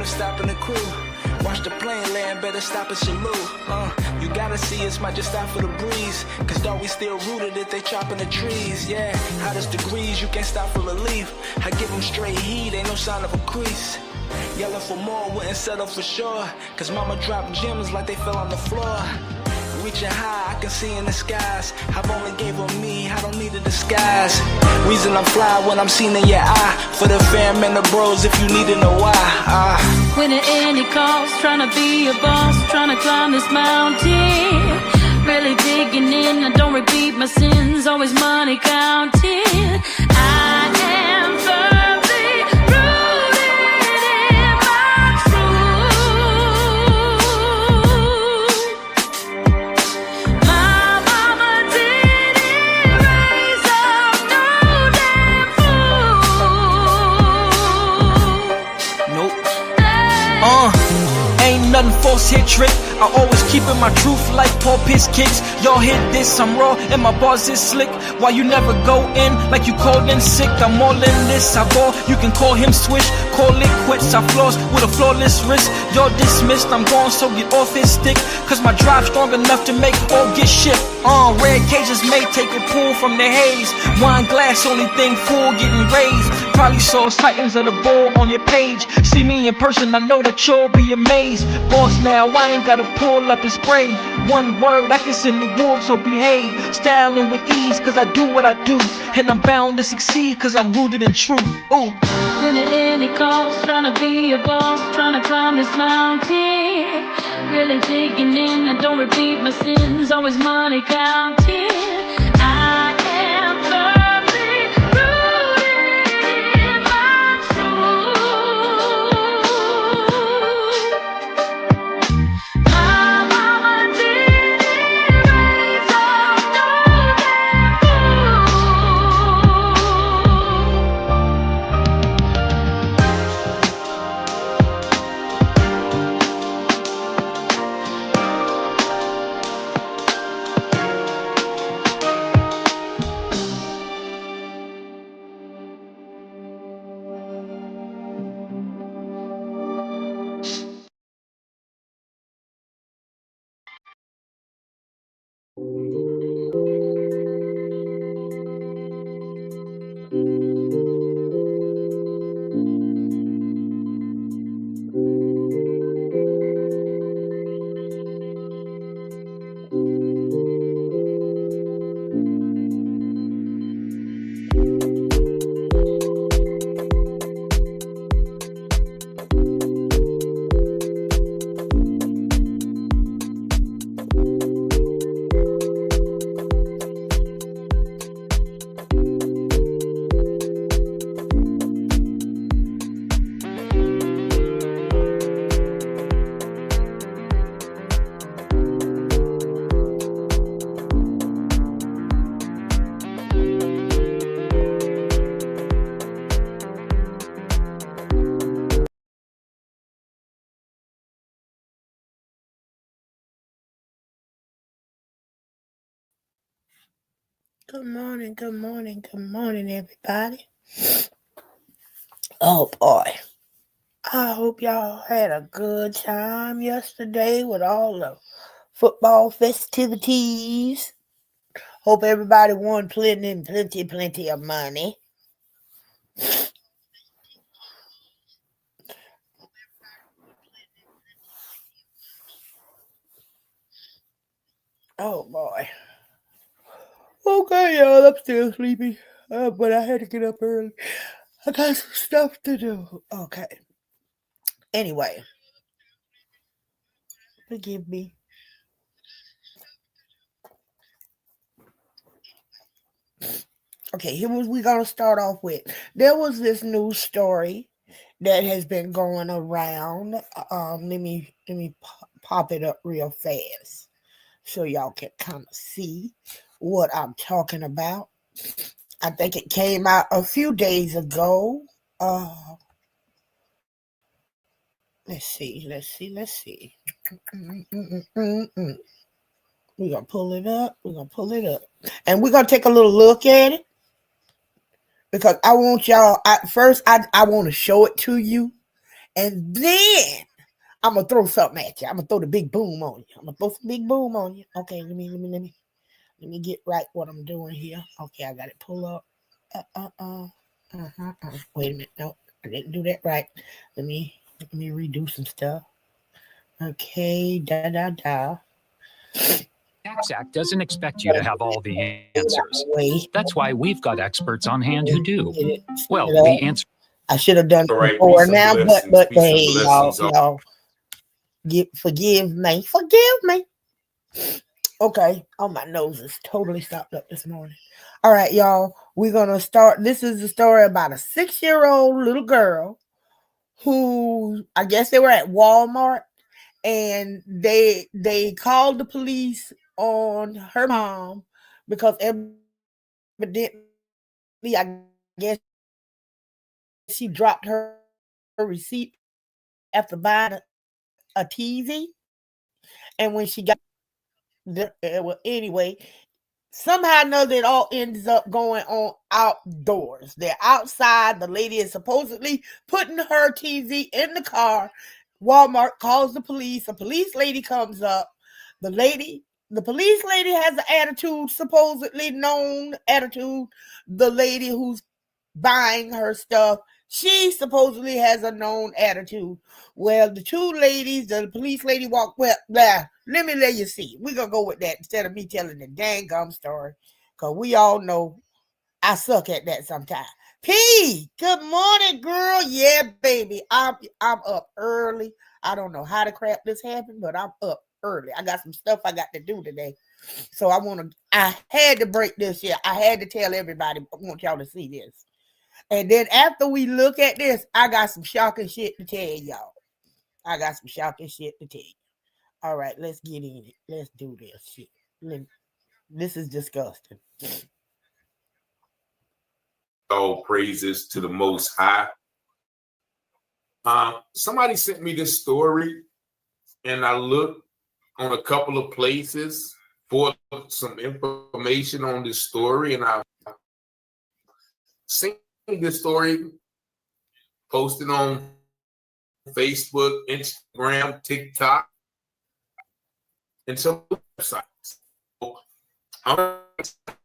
never stopping the crew. Watch the plane land, better stop and salute. You gotta see us, might just stop for the breeze. Cause dog, we still rooted if they chopping the trees. Yeah, hottest degrees, you can't stop for relief. I give them straight heat, ain't no sign of a crease. Yelling for more, wouldn't settle for sure. Cause mama dropped gems like they fell on the floor. Reaching high, I can see in the skies. I've only gave her me, I don't need a disguise. Reason I'm fly when I'm seen in your eye. For the fam and the bros, if you need to know why. When at any cost, trying to be a boss, trying to climb this mountain. Really digging in, I don't repeat my sins, always money counting. I am firmly rooted in my truth. My mama didn't raise up no damn fool. Nope. Ain't nothing false here, trick. I always keepin' my truth like Paul Pierce kicks. Y'all hit this, I'm raw, and my bars is slick. Why you never go in like you called in sick? I'm all in this, I ball, you can call him switch. Call it quits, I floss with a flawless wrist. Y'all dismissed, I'm gone, so get off his stick. Cause my drive strong enough to make all get shift. Red cages may take a pull from the haze. Wine glass, only thing full, getting raised. Probably saw Titans of the Bull on your page. See me in person, I know that you'll be amazed. Boss now, I ain't gotta pull up and spray. One word, I can send the wolves, so behave. Styling with ease, cause I do what I do. And I'm bound to succeed, cause I'm rooted in truth. Ooh. When at any cost, trying to be a boss, trying to climb this mountain. Really digging in, I don't repeat my sins, always money counting. I am firmly rooted in my truth. My mama didn't raise up no damn Good morning, everybody. Oh boy, I hope y'all had a good time yesterday with all the football festivities. Hope everybody won plenty of money. Oh boy. Okay, y'all, I'm still sleepy, but I had to get up early. I got some stuff to do. Okay. Anyway, forgive me. Okay, here was we gonna start off with. There was this news story that has been going around. Let me pop it up real fast so y'all can kind of see what I'm talking about. I think it came out a few days ago. Let's see. We're gonna pull it up. And we're gonna take a little look at it. Because I want y'all, I want to show it to you. And then I'm gonna throw something at you. I'm gonna throw the big boom on you. I'm gonna throw some big boom on you. Okay, let me get right what I'm doing here. Okay, I got it pull up. Wait a minute. No, I didn't do that right. Let me redo some stuff. Okay, Tax Act doesn't expect you to have all the answers. That's why we've got experts on hand who do. Well, the answer. I should have done it before now, but hey, y'all, forgive me. Okay. Oh, my nose is totally stopped up this morning. All right, y'all. We're gonna start. This is a story about a 6-year-old little girl who, I guess they were at Walmart, and they called the police on her mom because evidently, I guess she dropped her receipt after buying a TV, and when she got well, anyway, somehow or another, it all ends up going on outdoors. They're outside. The lady is supposedly putting her TV in the car. Walmart calls the police. A police lady comes up. The police lady has an attitude, supposedly known attitude. The lady who's buying her stuff, she supposedly has a known attitude. Well, the two ladies, the police lady walked, well, let me let you see. We're going to go with that instead of me telling the dang gum story, because we all know I suck at that sometimes. P, good morning, girl. Yeah, baby. I'm up early. I don't know how the crap this happened, but I'm up early. I got some stuff I got to do today. So I had to break this here. I had to tell everybody. I want y'all to see this. And then after we look at this, I got some shocking shit to tell y'all. All right, let's get in it. Let's do this shit. This is disgusting. All praises to the Most High. Somebody sent me this story, and I looked on a couple of places for some information on this story, and I seen this story posted on Facebook, Instagram, TikTok, and some websites.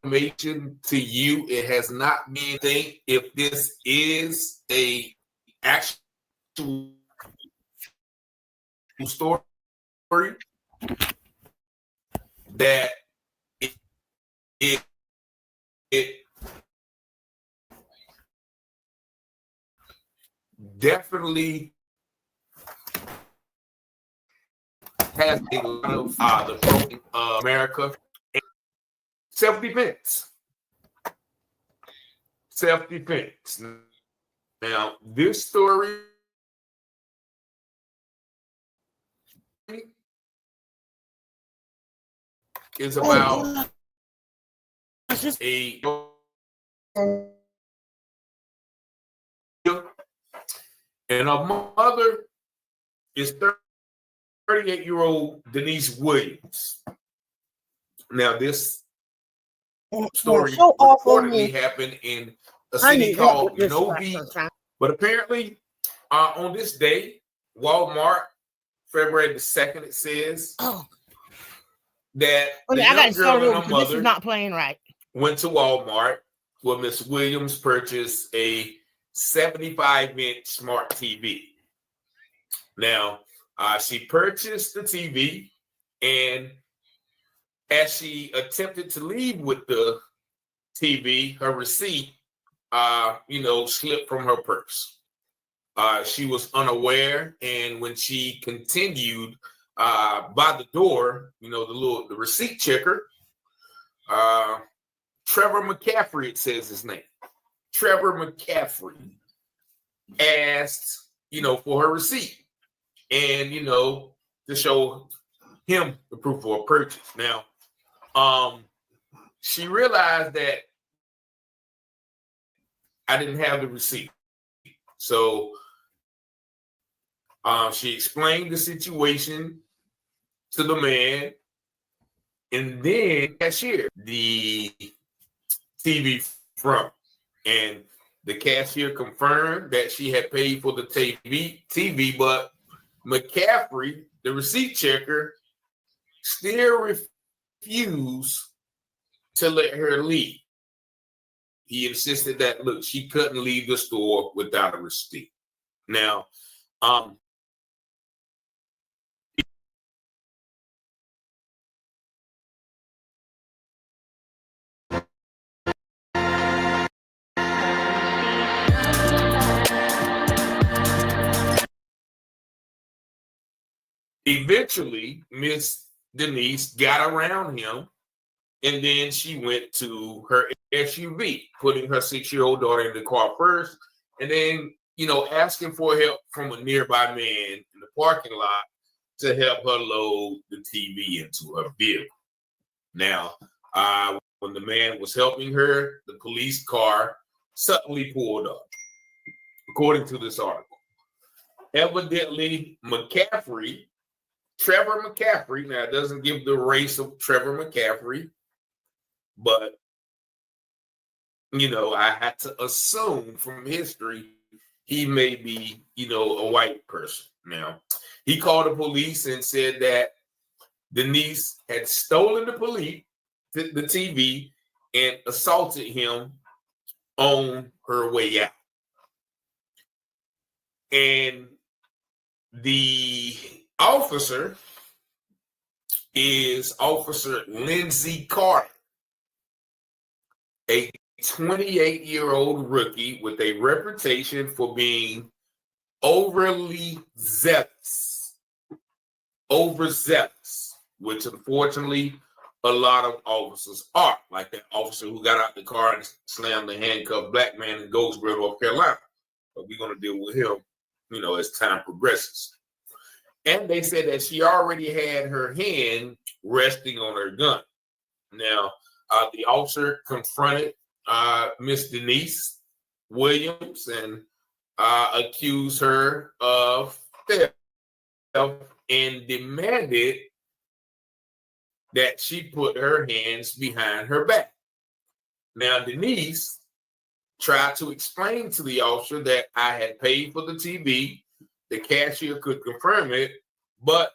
Information to you. It has not been think if this is a actual story that it definitely has a lot of the broken America. Self-defense. Now, this story is about a and a mother is 38-year-old Denise Williams. Now, this story reportedly happened in a city called Novi, but apparently on this day, Walmart, February the 2nd, it says that the young girl and her mother, this is not playing right, went to Walmart where Miss Williams purchased a 75-inch smart TV. Now, she purchased the TV, and as she attempted to leave with the TV, her receipt, slipped from her purse. She was unaware, and when she continued by the door, the receipt checker, Trevor McCaffrey, it says his name. Trevor McCaffrey asked, for her receipt, and to show him the proof of a purchase. Now, she realized that I didn't have the receipt. So she explained the situation to the man, and then cashier the TV from. And The cashier confirmed that she had paid for the TV, but McCaffrey, the receipt checker, still refused to let her leave. He insisted that, look, she couldn't leave the store without a receipt. Now, eventually, Miss Denise got around him, and then she went to her SUV, putting her 6-year-old daughter in the car first, and then, asking for help from a nearby man in the parking lot to help her load the TV into her vehicle. Now, when the man was helping her, the police car suddenly pulled up, according to this article. Evidently, Trevor McCaffrey, now it doesn't give the race of Trevor McCaffrey, but, I had to assume from history he may be, a white person. Now, he called the police and said that Denise had stolen the TV and assaulted him on her way out. And the officer is Officer Lindsay Carter, a 28-year-old rookie with a reputation for being overzealous, which unfortunately a lot of officers are, like that officer who got out the car and slammed the handcuffed black man in Goldsboro, North Carolina. But we're going to deal with him, as time progresses. And they said that she already had her hand resting on her gun. Now, the officer confronted Miss Denise Williams and accused her of theft and demanded that she put her hands behind her back. Now, Denise tried to explain to the officer that I had paid for the TV. The cashier could confirm it, but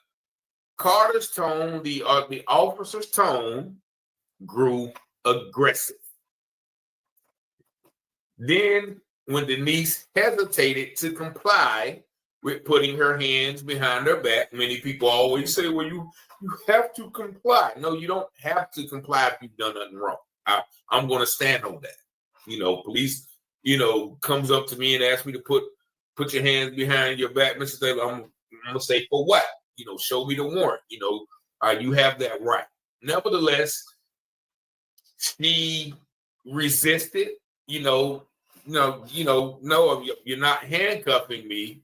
Carter's tone, the officer's tone, grew aggressive. Then, when Denise hesitated to comply with putting her hands behind her back, many people always say, well, you have to comply. No, you don't have to comply if you've done nothing wrong. I'm going to stand on that. Police, comes up to me and asks me to put your hands behind your back, Mr. Taylor. I'm going to say, for what? Show me the warrant. You have that right. Nevertheless, she resisted. No, you're not handcuffing me.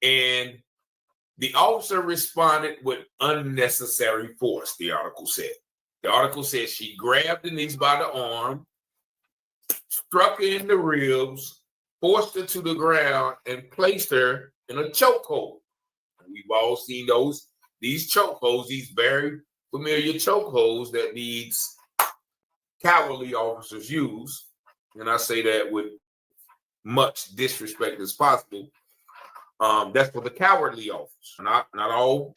And the officer responded with unnecessary force, the article said. The article says she grabbed Denise by the arm, struck her in the ribs, forced her to the ground, and placed her in a chokehold. We've all seen these chokeholds, these very familiar chokeholds that these cowardly officers use. And I say that with much disrespect as possible. That's for the cowardly officers. Not all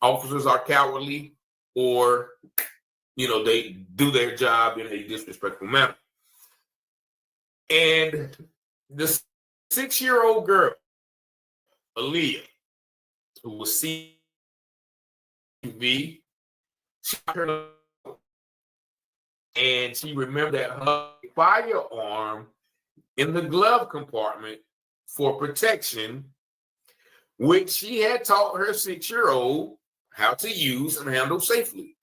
officers are cowardly, or they do their job in a disrespectful manner. And the 6-year-old girl, Aaliyah, who was CB, and she remembered that her firearm in the glove compartment for protection, which she had taught her 6-year-old how to use and handle safely.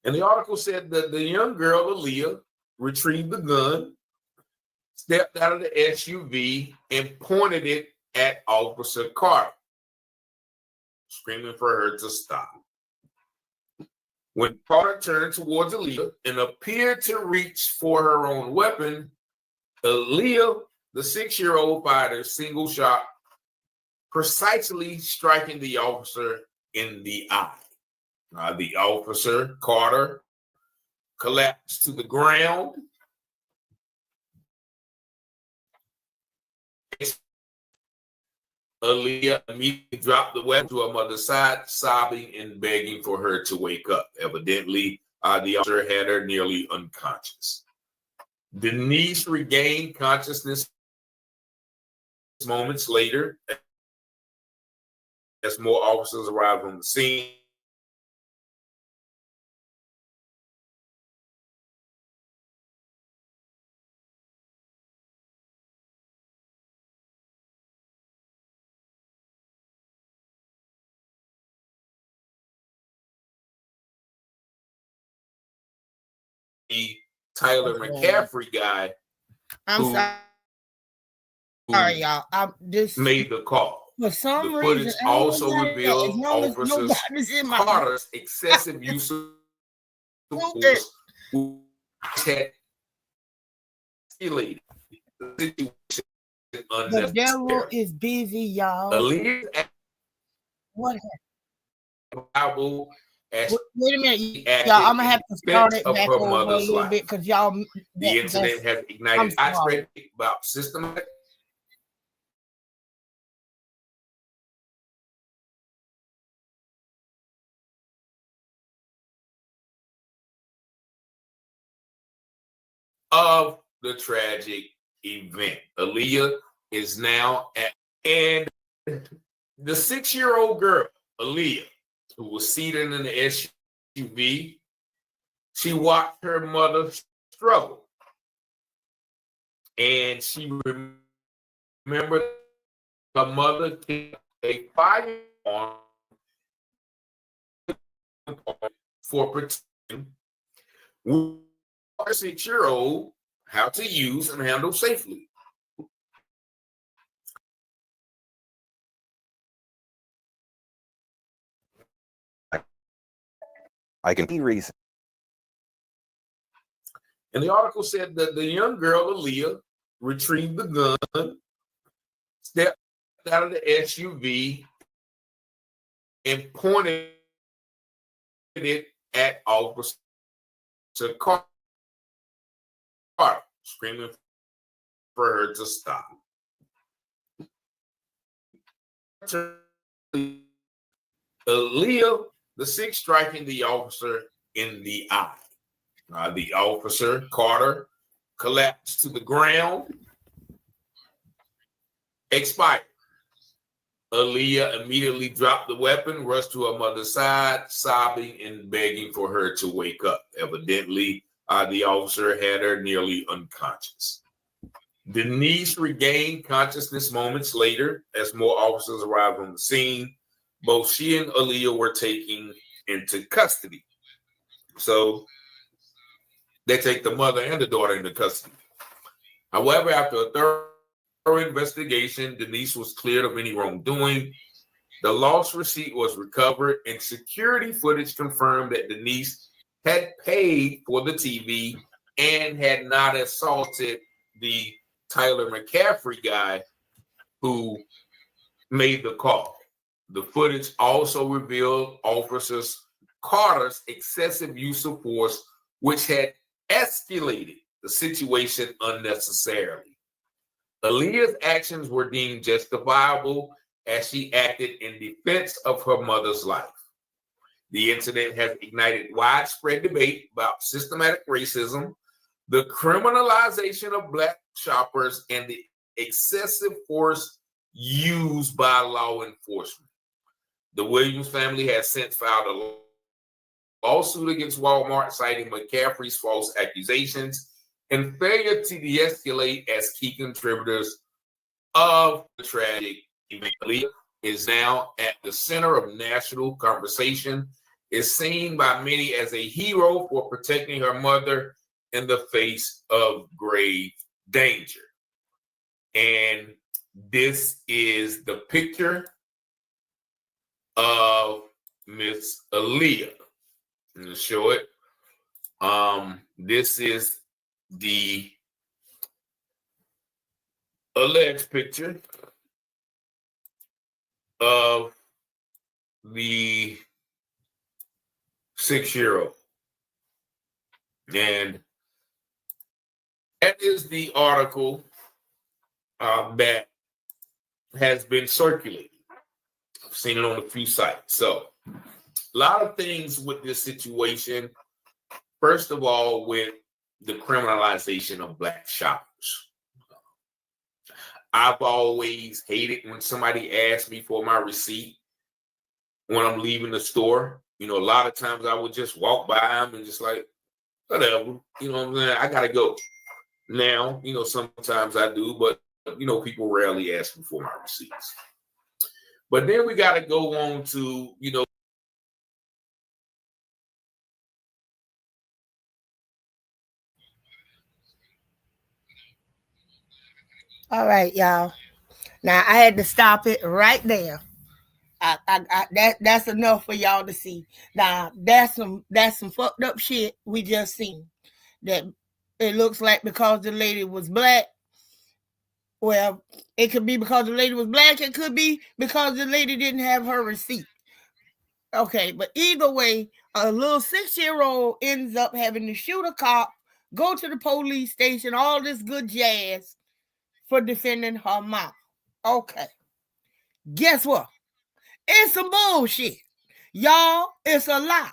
And the article said that the young girl, Aaliyah, retrieved the gun, stepped out of the SUV, and pointed it at Officer Carter, screaming for her to stop. When Carter turned towards Aaliyah and appeared to reach for her own weapon, Aaliyah, the 6-year-old, fired a single shot, precisely striking the officer in the eye. The officer, Carter, collapsed to the ground. Aaliyah immediately dropped the weapon to her mother's side, sobbing and begging for her to wake up. Evidently, the officer had her nearly unconscious. Denise regained consciousness moments later as more officers arrived on the scene. The Tyler McCaffrey guy. I'm sorry, y'all. I'm just made the call. For some the reason, footage also revealed officers Carter's excessive use of force, which had escalated the situation unnecessarily. The devil is busy, y'all. Aaliyah's what happened? Wait a minute, y'all. I'm gonna have to start it back over a little bit because y'all. The incident has ignited widespread about systematic. Of the tragic event. Aaliyah is now at, and the 6-year-old girl, Aaliyah, who was seated in the SUV, she watched her mother struggle. And she remembered her mother kept a firearm for protection. Our 6-year-old how to use and handle safely. I can see reason. And the article said that the young girl, Aaliyah, retrieved the gun, stepped out of the SUV, and pointed it at Officer Carter, screaming for her to stop. Aaliyah, the 6th, striking the officer in the eye. The officer, Carter, collapsed to the ground, expired. Aaliyah immediately dropped the weapon, rushed to her mother's side, sobbing and begging for her to wake up. Evidently, the officer had her nearly unconscious. Denise regained consciousness moments later as more officers arrived on the scene. Both she and Aaliyah were taken into custody. So they take the mother and the daughter into custody. However, after a thorough investigation, Denise was cleared of any wrongdoing. The lost receipt was recovered, and security footage confirmed that Denise had paid for the TV and had not assaulted the Tyler McCaffrey guy who made the call. The footage also revealed officers Carter's excessive use of force, which had escalated the situation unnecessarily. Aaliyah's actions were deemed justifiable as she acted in defense of her mother's life. The incident has ignited widespread debate about systematic racism, the criminalization of Black shoppers, and the excessive force used by law enforcement. The Williams family has since filed a lawsuit against Walmart, citing McCaffrey's false accusations and failure to de-escalate as key contributors of the tragic event. Aaliyah is now at the center of national conversation, is seen by many as a hero for protecting her mother in the face of grave danger. And this is the picture of Miss Aaliyah. I'm going to show it. This is the alleged picture of the 6-year-old. And that is the article that has been circulating. I've seen it on a few sites. So a lot of things with this situation. First of all, with the criminalization of Black shoppers. I've always hated when somebody asks me for my receipt when I'm leaving the store. You know, a lot of times I would just walk by them and just like, whatever, you know what I'm saying? I gotta go. Now, you know, sometimes I do, but you know, people rarely ask me for my receipts. But then we gotta go on to, you know, all right, y'all. Now I had to stop it right there. That's enough for y'all to see. Now that's some fucked up shit we just seen. That it looks like because the lady was Black. Well, it could be because the lady was Black. It could be because the lady didn't have her receipt. Okay, but either way, a little 6-year-old ends up having to shoot a cop, go to the police station, all this good jazz for defending her mom. Okay. Guess what? It's some bullshit. Y'all, it's a lie.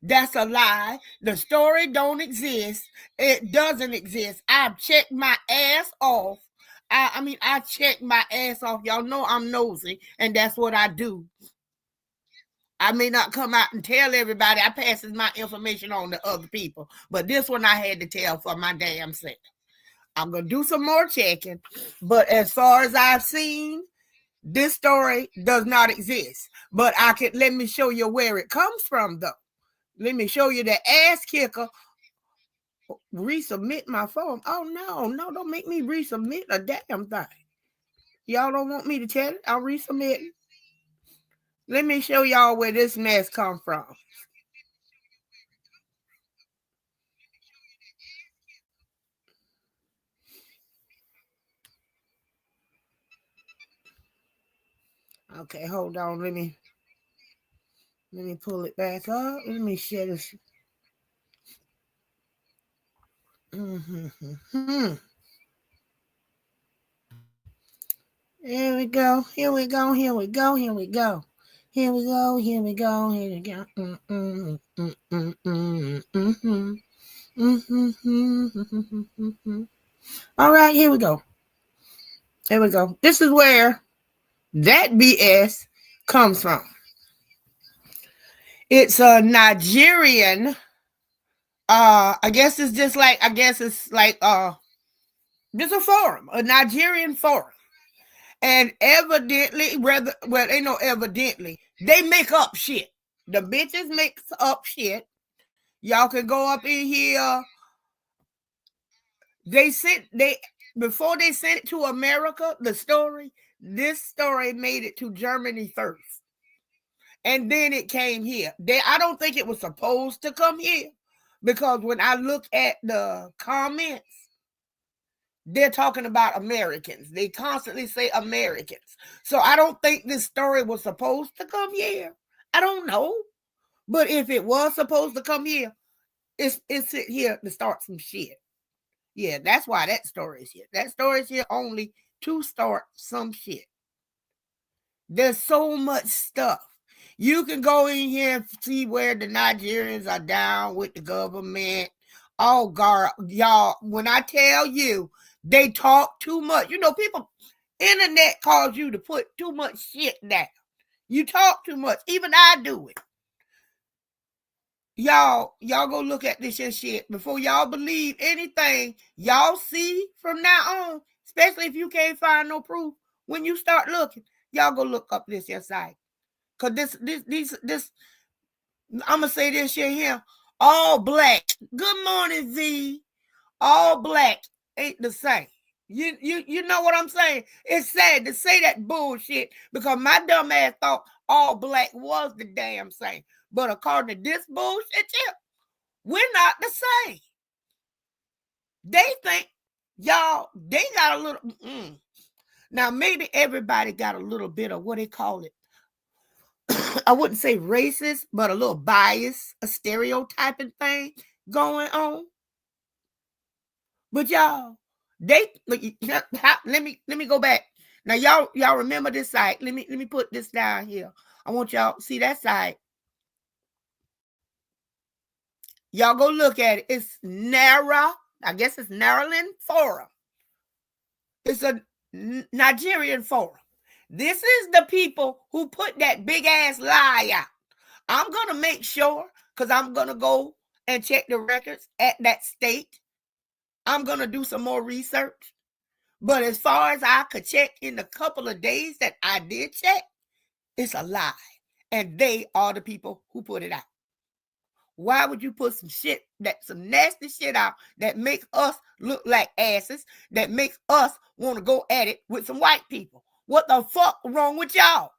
That's a lie. The story don't exist. It doesn't exist. I've checked my ass off. I checked my ass off. Y'all know I'm nosy, and that's what I do. I may not come out and tell everybody. I passes my information on to other people. But this one I had to tell for my damn self. I'm going to do some more checking. But as far as I've seen, this story does not exist. But let me show you where it comes from, though. Let me show you the ass kicker. Resubmit my form. Oh, no, don't make me resubmit a damn thing. Y'all don't want me to tell it? I'll resubmit it. Let me show y'all where this mess come from. Okay, hold on. Let me pull it back up. Let me share this. Here we go. Here we go. Here we go. Here we go. Here we go. Here we go. Here we go. All right, here we go. Here we go. This is where that BS comes from. It's a Nigerian. I guess it's like just a forum, a Nigerian forum. And evidently, evidently, they make up shit. The bitches make up shit. Y'all can go up in here. Before they sent it to America, this story made it to Germany first. And then it came here. I don't think it was supposed to come here, because when I look at the comments, they're talking about Americans. They constantly say Americans. So I don't think this story was supposed to come here. I don't know. But if it was supposed to come here, it's here to start some shit. Yeah, that's why that story is here. That story is here only to start some shit. There's so much stuff. You can go in here and see where the Nigerians are down with the government. Oh, God, y'all, when I tell you, they talk too much. You know, people, internet calls you to put too much shit down. You talk too much. Even I do it. Y'all go look at this shit before y'all believe anything y'all see from now on, especially if you can't find no proof. When you start looking, y'all go look up this your site. Because this, I'm going to say this shit here, all Black. Good morning, V. All Black ain't the same. You know what I'm saying? It's sad to say that bullshit, because my dumb ass thought all Black was the damn same. But according to this bullshit, we're not the same. They think, y'all, they got a little, Now, maybe everybody got a little bit of what they call it. I wouldn't say racist, but a little bias, a stereotyping thing going on. But y'all, let me go back. Now, y'all remember this site? Let me put this down here. I want y'all see that site. Y'all go look at it. It's I guess it's Naraland Forum. It's a Nigerian forum. This is the people who put that big ass lie out. I'm going to make sure, because I'm going to go and check the records at that state. I'm going to do some more research. But as far as I could check in the couple of days that I did check, it's a lie. And they are the people who put it out. Why would you put some nasty shit out that makes us look like asses, that makes us want to go at it with some white people? What the fuck wrong with y'all?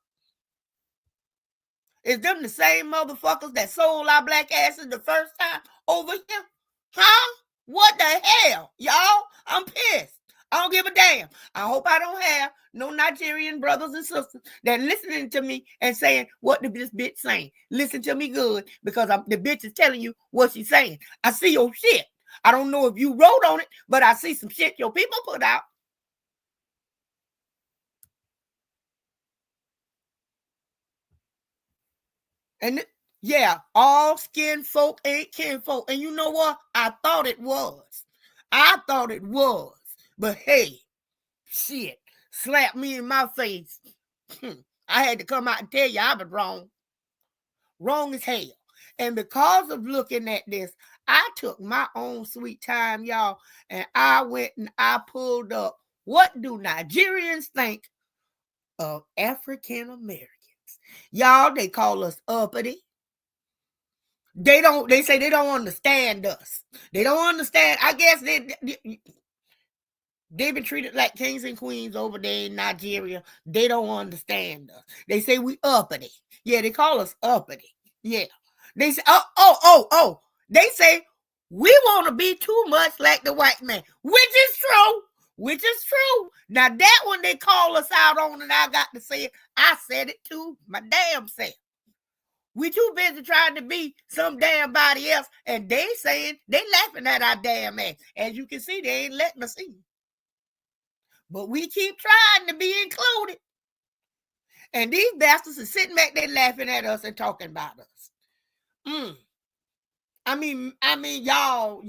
Is them the same motherfuckers that sold our black asses the first time over here? Huh? What the hell, y'all? I'm pissed. I don't give a damn. I hope I don't have no Nigerian brothers and sisters that listening to me and saying, what this bitch saying? Listen to me good, because the bitch is telling you what she's saying. I see your shit. I don't know if you wrote on it, but I see some shit your people put out. And yeah, all skin folk ain't kin folk. And you know what? I thought it was. But hey, shit, slap me in my face. I had to come out and tell you I was wrong. Wrong as hell. And because of looking at this, I took my own sweet time, y'all, and I went and I pulled up, what do Nigerians think of African Americans? Y'all, they call us uppity. They say they don't understand us. They don't understand. I guess they've been treated like kings and queens over there in Nigeria. They don't understand us. They say we uppity. Yeah, they call us uppity. Yeah. They say, oh. They say we want to be too much like the white man, which is true. Now that one they call us out on, and I got to say it. I said it too, my damn self. We too busy trying to be some damn body else, and they saying, they laughing at our damn ass. As you can see, they ain't letting us in. But we keep trying to be included. And these bastards are sitting back there laughing at us and talking about us. I mean, y'all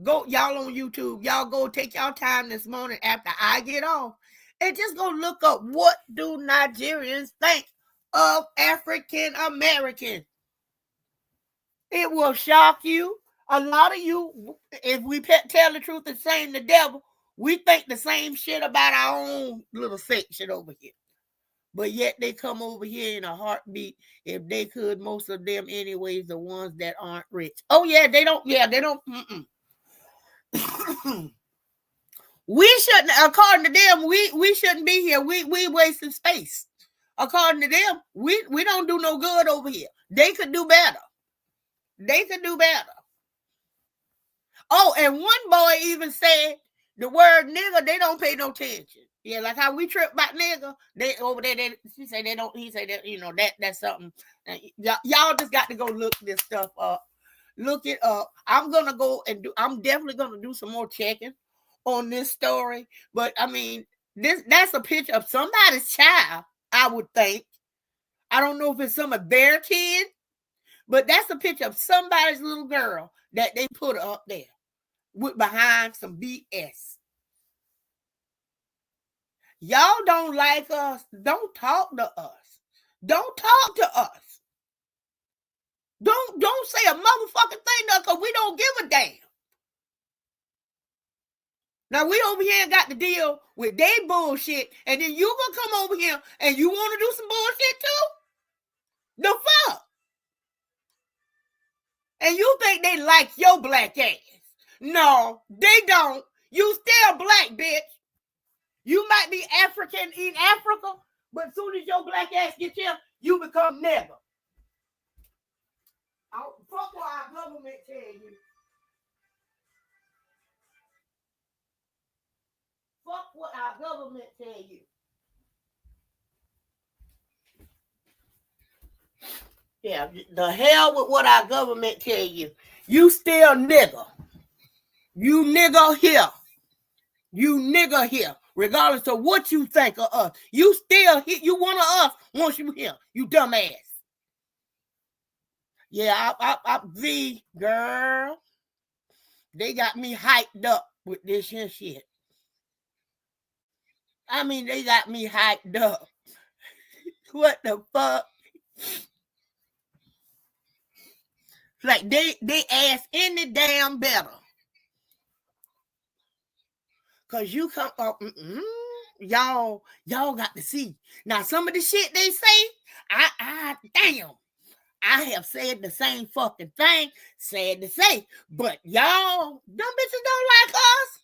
go, y'all on YouTube, y'all go take y'all time this morning after I get off and just go look up, what do Nigerians think of African Americans? It will shock you. A lot of you, if we tell the truth and saying the devil, we think the same shit about our own little section over here. But yet they come over here in a heartbeat. If they could, most of them anyways, the ones that aren't rich. Oh, yeah, they don't. We shouldn't, according to them, we shouldn't be here. We wasting space. According to them, we don't do no good over here. They could do better. Oh, and one boy even said the word nigga, they don't pay no attention. Yeah, like how we trip about nigga, they over there, she say they don't, he say that, that's something. Y'all just got to go look this stuff up. Look it up. I'm definitely gonna do some more checking on this story. But I mean, that's a picture of somebody's child, I would think. I don't know if it's some of their kid, but that's a picture of somebody's little girl that they put up there behind some BS. Y'all don't like us. Don't talk to us. Don't say a motherfucking thing to us, because we don't give a damn. Now we over here got to deal with their bullshit, and then you gonna come over here and you want to do some bullshit too? The fuck? And you think they like your black ass? No, they don't. You still black, bitch. You might be African in Africa, but as soon as your black ass gets here, you become nigger. Fuck what our government tell you. Fuck what our government tell you. Yeah, the hell with what our government tell you. You still nigger. You nigger here. regardless of what you think of us. You still hit you one of us once you here, you dumbass. Yeah, the girl, they got me hyped up with this here shit. I mean, they got me hyped up. What the fuck? Like they ask any damn better. Cause you come up, y'all got to see. Now some of the shit they say, I have said the same fucking thing, sad to say, but y'all, them bitches don't like us.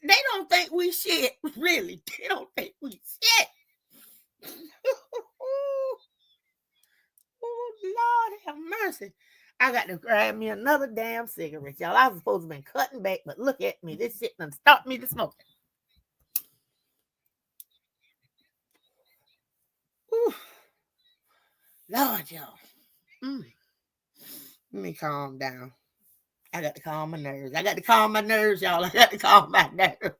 They don't think we shit, really. They don't think we shit. Oh, Lord have mercy. I got to grab me another damn cigarette, y'all. I was supposed to have been cutting back, but look at me. This shit done stopped me to smoking. Ooh. Lord, y'all. Let me calm down. I got to calm my nerves. Y'all. I got to calm my nerves.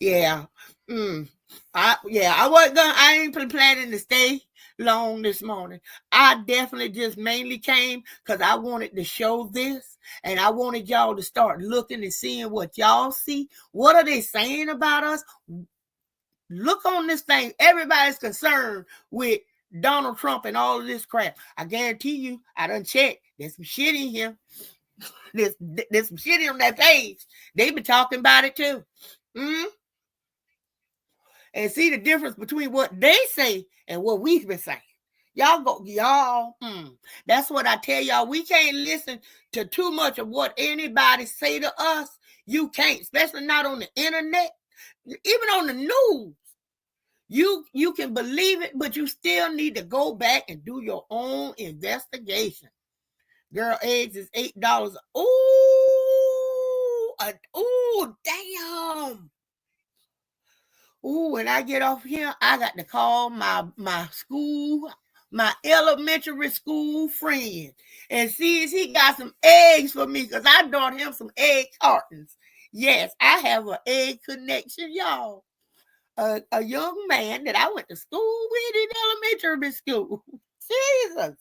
Yeah. I ain't planning to stay long this morning. I definitely just mainly came because I wanted to show this, and I wanted y'all to start looking and seeing what y'all see. What are they saying about us? Look on this thing. Everybody's concerned with Donald Trump and all of this crap. I guarantee you, I done checked. There's some shit in here. There's some shit on that page. They been talking about it too. And see the difference between what they say and what we've been saying. That's what I tell y'all. We can't listen to too much of what anybody say to us. You can't, especially not on the internet, even on the news. You can believe it, but you still need to go back and do your own investigation. Girl, eggs is $8. Ooh, damn. Ooh, when I get off here, I got to call my school, my elementary school friend, and see if he got some eggs for me, because I brought him some egg cartons. Yes, I have an egg connection, y'all. A young man that I went to school with in elementary school. Jesus.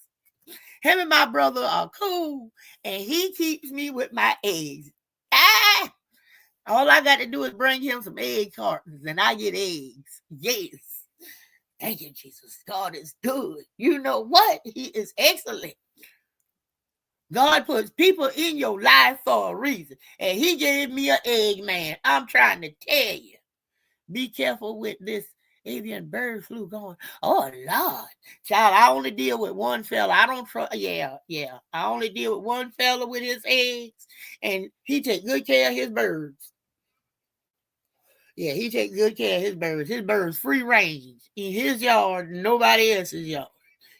Him and my brother are cool, and he keeps me with my eggs. All I got to do is bring him some egg cartons, and I get eggs. Yes. Thank you, Jesus. God is good. You know what? He is excellent. God puts people in your life for a reason, and he gave me an egg man. I'm trying to tell you. Be careful with this avian bird flu going. Oh, Lord. Child, I only deal with one fella. I don't trust. Yeah. I only deal with one fella with his eggs, and he take good care of his birds. Yeah, he takes good care of his birds. His birds free range in his yard, nobody else's yard.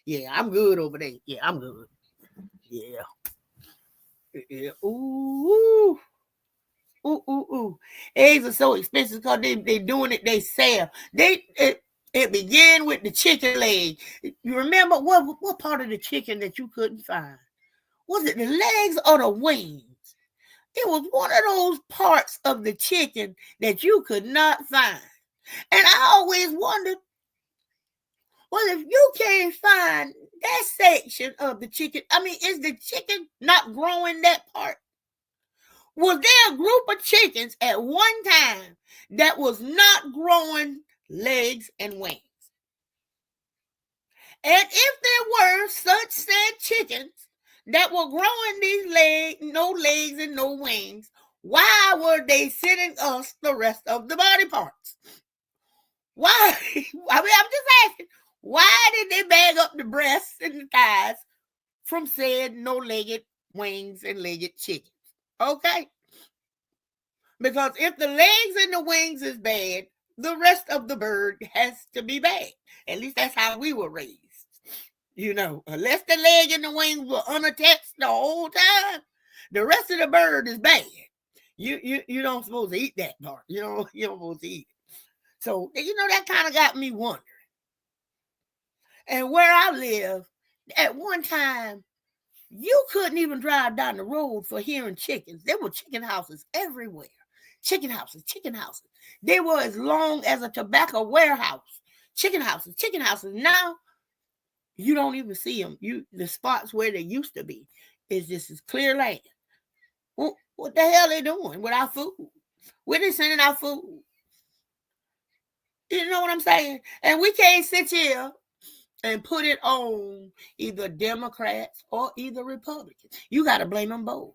Yeah, I'm good over there. Yeah, I'm good. Yeah. Ooh. Eggs are so expensive because they doing it, they sell. It began with the chicken leg. You remember what part of the chicken that you couldn't find? Was it the legs or the wings? It was one of those parts of the chicken that you could not find. And I always wondered, well, if you can't find that section of the chicken, I mean, is the chicken not growing that part? Was there a group of chickens at one time that was not growing legs and wings? And if there were such said chickens that were growing these legs, no legs and no wings, why were they sending us the rest of the body parts? Why? I mean, I'm just asking, why did they bag up the breasts and the thighs from said no-legged wings and legged chickens? Okay? Because if the legs and the wings is bad, the rest of the bird has to be bad. At least that's how we were raised. You know, unless the leg and the wings were unattached the whole time, the rest of the bird is bad. You don't supposed to eat that part. You don't supposed to eat it. So, that kind of got me wondering. And where I live, at one time, you couldn't even drive down the road for hearing chickens. There were chicken houses everywhere. chicken houses. They were as long as a tobacco warehouse. Chicken houses. Now, you don't even see them. The spots where they used to be is just as clear land. Well, what the hell are they doing with our food? Where they sending our food? You know what I'm saying? And we can't sit here and put it on either Democrats or either Republicans. You got to blame them both.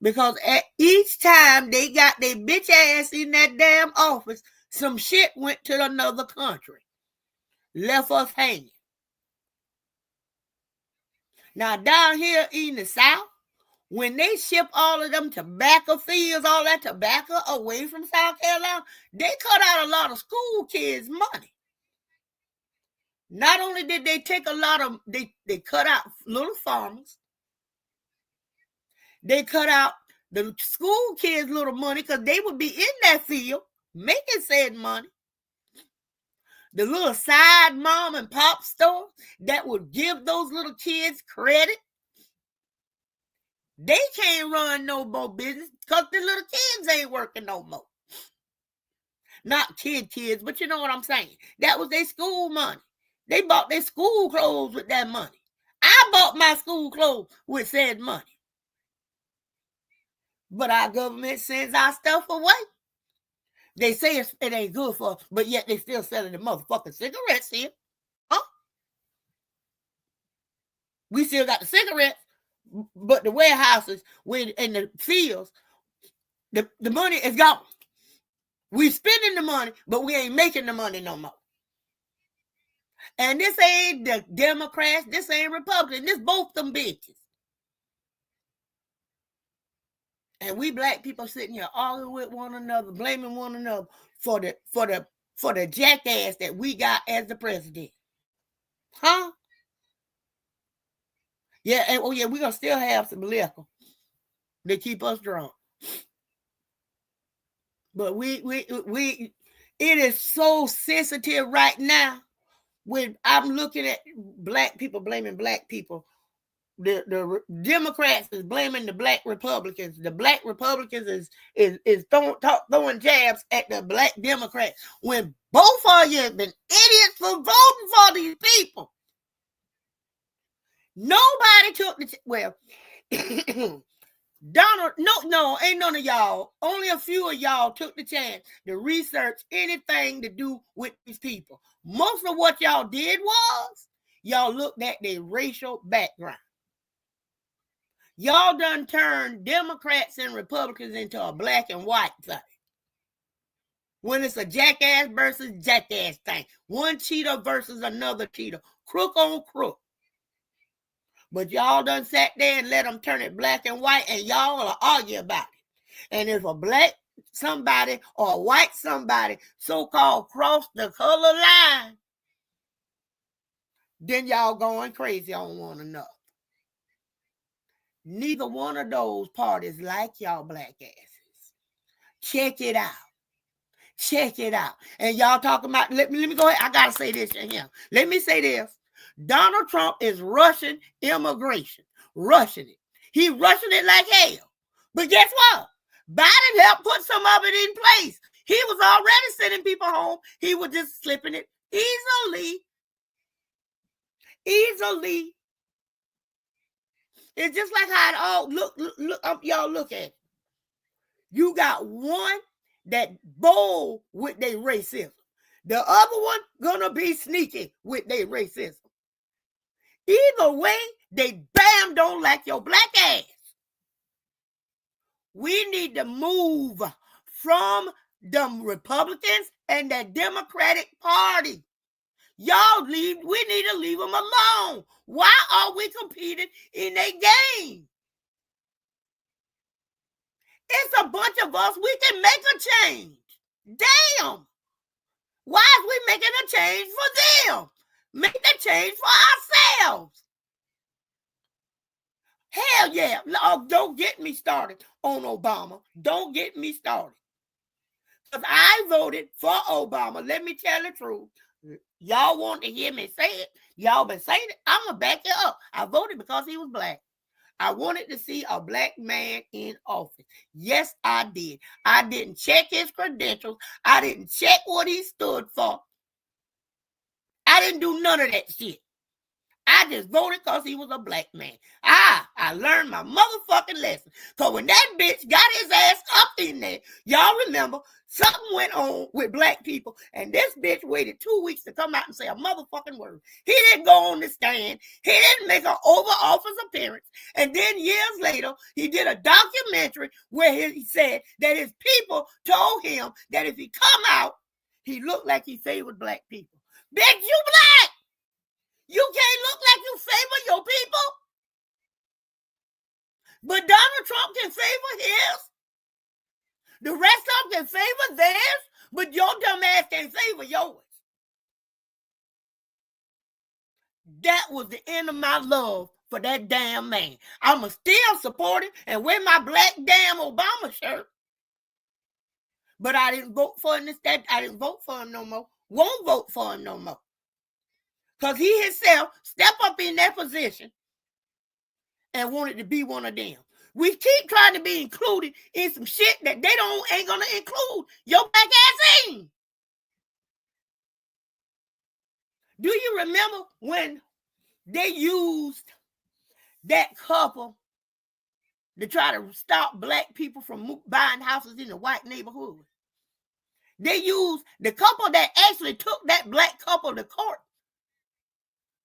Because at each time they got their bitch ass in that damn office, some shit went to another country. Left us hanging. Now down here in the South, when they ship all of them tobacco fields, all that tobacco away from South Carolina, they cut out a lot of school kids' money. Not only did they take a lot of, they cut out little farmers. They cut out the school kids' little money because they would be in that field making said money. The little side mom and pop store that would give those little kids credit, they can't run no more business because the little kids ain't working no more. Not kids, but you know what I'm saying. That was their school money. They bought their school clothes with that money. I bought my school clothes with said money. But our government sends our stuff away. They say it ain't good for us, but yet they still selling the motherfucking cigarettes here. Huh? We still got the cigarettes, but the warehouses in the fields, the money is gone. We spending the money, but we ain't making the money no more. And this ain't the Democrats, this ain't Republicans, this both them bitches. And we black people sitting here arguing with one another, blaming one another for the jackass that we got as the president. Huh? Yeah, and oh yeah, we're gonna still have some liquor to keep us drunk. But it is so sensitive right now. When I'm looking at black people blaming black people, the Democrats is blaming the black Republicans. The black Republicans is throwing jabs at the black Democrats when both of you have been idiots for voting for these people. Nobody took Donald, no, ain't none of y'all. Only a few of y'all took the chance to research anything to do with these people. Most of what y'all did was y'all looked at their racial background. Y'all done turned Democrats and Republicans into a black and white thing. When it's a jackass versus jackass thing. One cheater versus another cheater. Crook on crook. But y'all done sat there and let them turn it black and white, and y'all will argue about it. And if a black somebody or a white somebody so-called cross the color line, then y'all going crazy on one another. Neither one of those parties like y'all black asses. Check it out. Check it out. And y'all talking about, let me go ahead. I got to say this to him. Let me say this. Donald Trump is rushing immigration. Rushing it. He rushing it like hell. But guess what? Biden helped put some of it in place. He was already sending people home. He was just slipping it easily. Easily. It's just like how it all look up, y'all look at it. You got one that bold with their racism. The other one gonna be sneaky with their racism. Either way, they bam don't like your black ass. We need to move from the Republicans and the Democratic Party. Y'all leave, we need to leave them alone. Why are we competing in a game? It's a bunch of us. We can make a change. Damn. Why are we making a change for them? Make the change for ourselves. Hell yeah. Oh, don't get me started on Obama. Don't get me started. Because I voted for Obama. Let me tell the truth. Y'all want to hear me say it. Y'all been saying it. I'm going to back it up. I voted because he was black. I wanted to see a black man in office. Yes, I did. I didn't check his credentials. I didn't check what he stood for. I didn't do none of that shit. I just voted because he was a black man. I learned my motherfucking lesson. Because when that bitch got his ass up in there, y'all remember, something went on with black people, and this bitch waited 2 weeks to come out and say a motherfucking word. He didn't go on the stand. He didn't make an Oval Office appearance. And then years later, he did a documentary where he said that his people told him that if he come out, he looked like he favored black people. Bitch, you black! You can't look like you favor your people. But Donald Trump can favor his. The rest of them can favor theirs, but your dumb ass can't favor yours. That was the end of my love for that damn man. I'ma still support him and wear my black damn Obama shirt. But I didn't vote for him. I didn't vote for him no more. Won't vote for him no more. Because he himself stepped up in that position and wanted to be one of them. We keep trying to be included in some shit that they ain't gonna include your black ass in. Do you remember when they used that couple to try to stop black people from buying houses in the white neighborhood? They used the couple that actually took that black couple to court.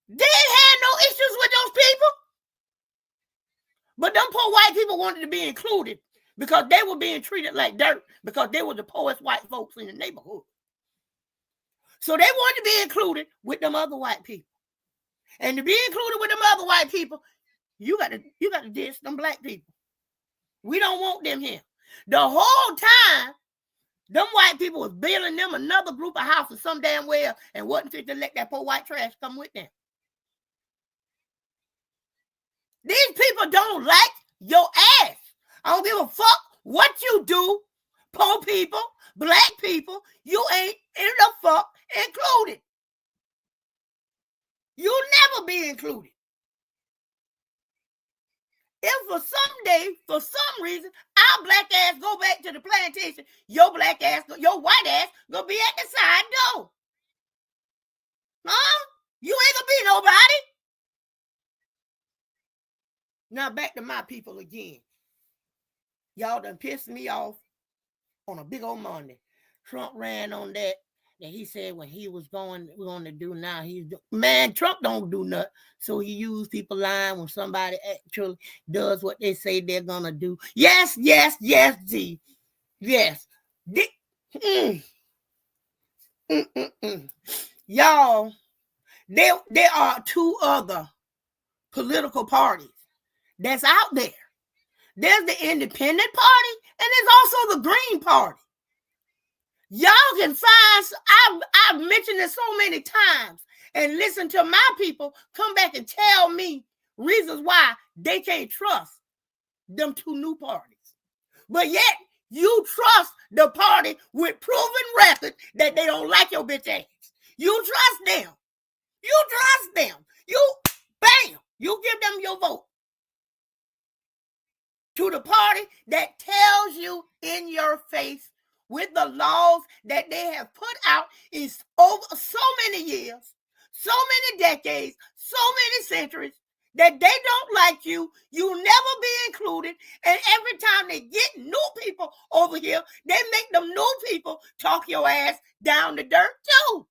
They ain't had no issues with those people. But them poor white people wanted to be included because they were being treated like dirt because they were the poorest white folks in the neighborhood. So they wanted to be included with them other white people. And to be included with them other white people, you got to diss them black people. We don't want them here. The whole time, them white people was building them another group of houses some damn well and wasn't fit to let that poor white trash come with them. These people don't like your ass. I don't give a fuck what you do. Poor people, black people, you ain't in the fuck included. You'll never be included. If for some day, for some reason, our black ass go back to the plantation, your black ass, your white ass gonna be at the side door. Huh? You ain't gonna be nobody. Now back to my people again. Y'all done pissed me off on a big old Monday. Trump ran on that he said when he was going to do now. Man, Trump don't do nothing. So he used people lying when somebody actually does what they say they're going to do. Yes, G. Yes. Y'all, there are two other political parties that's out there. There's the Independent Party and there's also the Green Party. Y'all can find, I've mentioned this so many times, and listen to my people come back and tell me reasons why they can't trust them two new parties. But yet, you trust the party with proven record that they don't like your bitch ass. You trust them. You trust them. Bam, you give them your vote. To the party that tells you in your face with the laws that they have put out is over so many years, so many decades, so many centuries that they don't like you. You'll never be included. And every time they get new people over here, they make them new people talk your ass down the dirt too.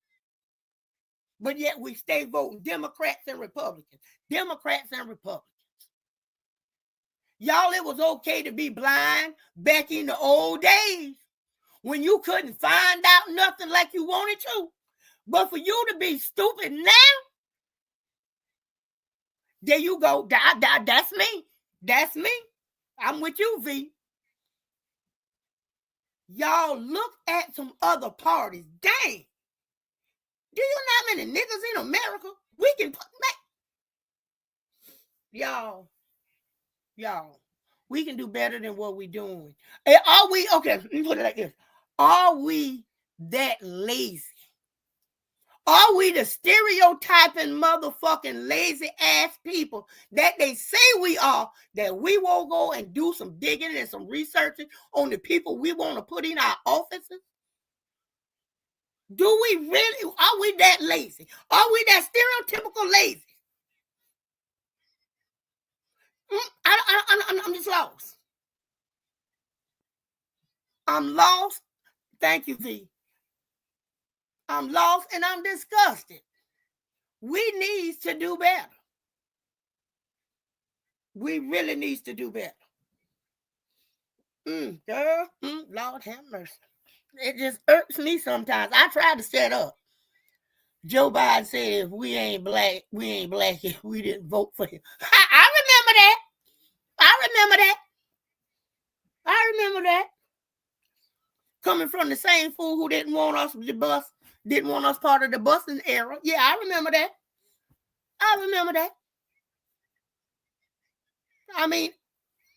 But yet we stay voting Democrats and Republicans. Democrats and Republicans. Y'all, it was okay to be blind back in the old days when you couldn't find out nothing like you wanted to. But for you to be stupid now, there you go. That's me. That's me. I'm with you, V. Y'all look at some other parties. Dang. Do you know how many niggas in America we can put back? Y'all, we can do better than what we're doing. Are we, okay, let me put it like this. Are we that lazy? Are we the stereotyping motherfucking lazy ass people that they say we are, that we won't go and do some digging and some researching on the people we want to put in our offices? Do we really, are we that lazy? Are we that stereotypical lazy? I'm just lost. I'm lost. Thank you, V. I'm lost and I'm disgusted. We need to do better. We really need to do better. Girl, Lord have mercy. It just irks me sometimes. I try to set up. Joe Biden said, if we ain't black, we ain't black if we didn't vote for him. I remember that. I remember that. Coming from the same fool who didn't want us the bus, didn't want us part of the busing era. Yeah, I remember that. I mean,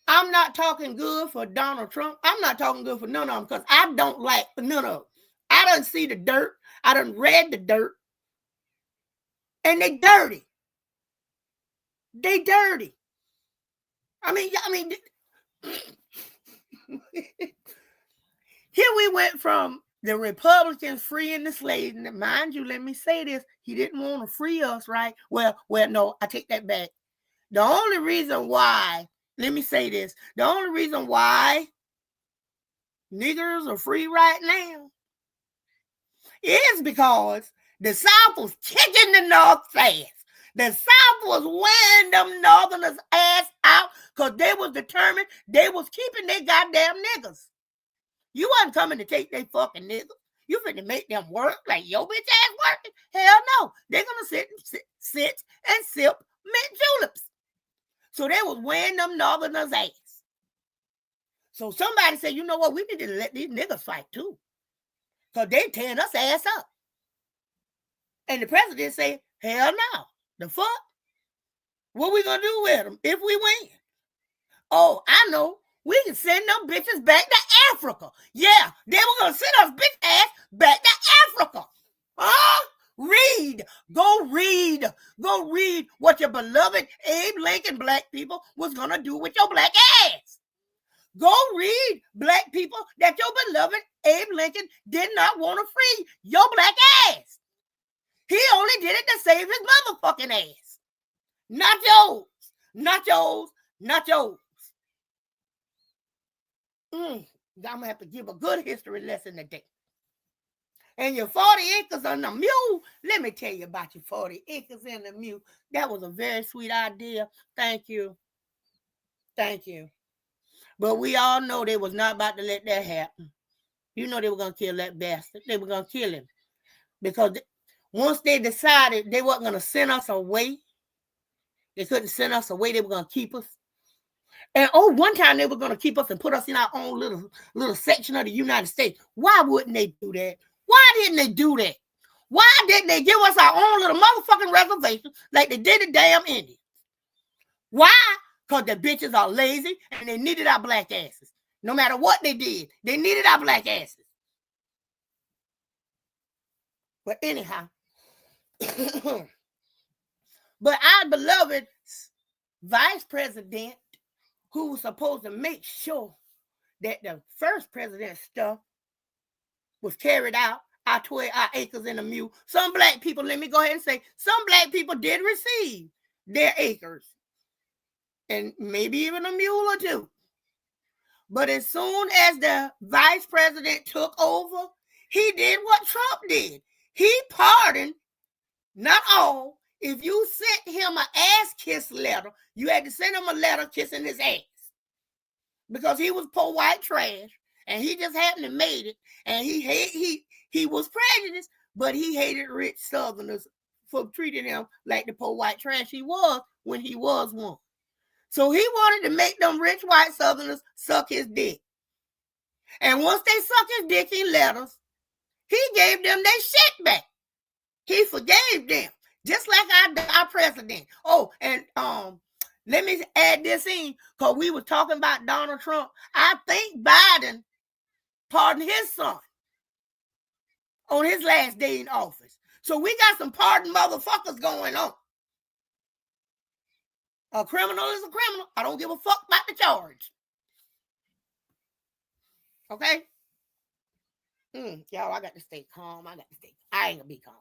I'm not talking good for Donald Trump. I'm not talking good for none of them because I don't like none of them. I done see the dirt. I done read the dirt. And they dirty. I mean, here we went from the Republicans freeing the slaves. And mind you, let me say this. He didn't want to free us, right? Well, no, I take that back. The only reason why, let me say this. The only reason why niggers are free right now is because the South was kicking the North fast. The South was wearing them Northerners' ass out because they was determined they was keeping their goddamn niggas. You wasn't coming to take their fucking niggas. You finna make them work like your bitch ass working? Hell no. They're gonna sit and sip mint juleps. So they was wearing them Northerners' ass. So somebody said, you know what? We need to let these niggas fight too. Because they tearing us ass up. And the president said, hell no. The fuck? What we gonna do with them if we win? Oh, I know. We can send them bitches back to Africa. Yeah, they were gonna send us bitch ass back to Africa. Huh? Go read what your beloved Abe Lincoln black people was gonna do with your black ass. Go read, black people, that your beloved Abe Lincoln did not want to free your black ass. He only did it to save his motherfucking ass. Not yours. I'm going to have to give a good history lesson today. And your 40 acres on the mule, let me tell you about your 40 acres and the mule. That was a very sweet idea. Thank you. But we all know they was not about to let that happen. You know they were going to kill that bastard. They were going to kill him. Because once they decided they weren't going to send us away, they couldn't send us away, they were going to keep us. And one time they were going to keep us and put us in our own little section of the United States. Why wouldn't they do that? Why didn't they do that? Why didn't they give us our own little motherfucking reservation like they did the damn Indians? Why? Because the bitches are lazy and they needed our black asses. No matter what they did, they needed our black asses. But anyhow, but our beloved vice president, who was supposed to make sure that the first president's stuff was carried out, our 12 acres and a mule. Some black people, let me go ahead and say, some black people did receive their acres and maybe even a mule or two. But as soon as the vice president took over, he did what Trump did. He pardoned, not all. If you sent him an ass kiss letter, you had to send him a letter kissing his ass. Because he was poor white trash. And he just happened to made it. And he was prejudiced, but he hated rich Southerners for treating him like the poor white trash he was when he was one. So he wanted to make them rich white Southerners suck his dick. And once they sucked his dick in letters, he gave them their shit back. He forgave them, just like our president. Oh, and let me add this in, because we were talking about Donald Trump. I think Biden pardoned his son on his last day in office. So we got some pardon motherfuckers going on. A criminal is a criminal. I don't give a fuck about the charge. Okay? Y'all, I got to stay calm. I ain't gonna be calm.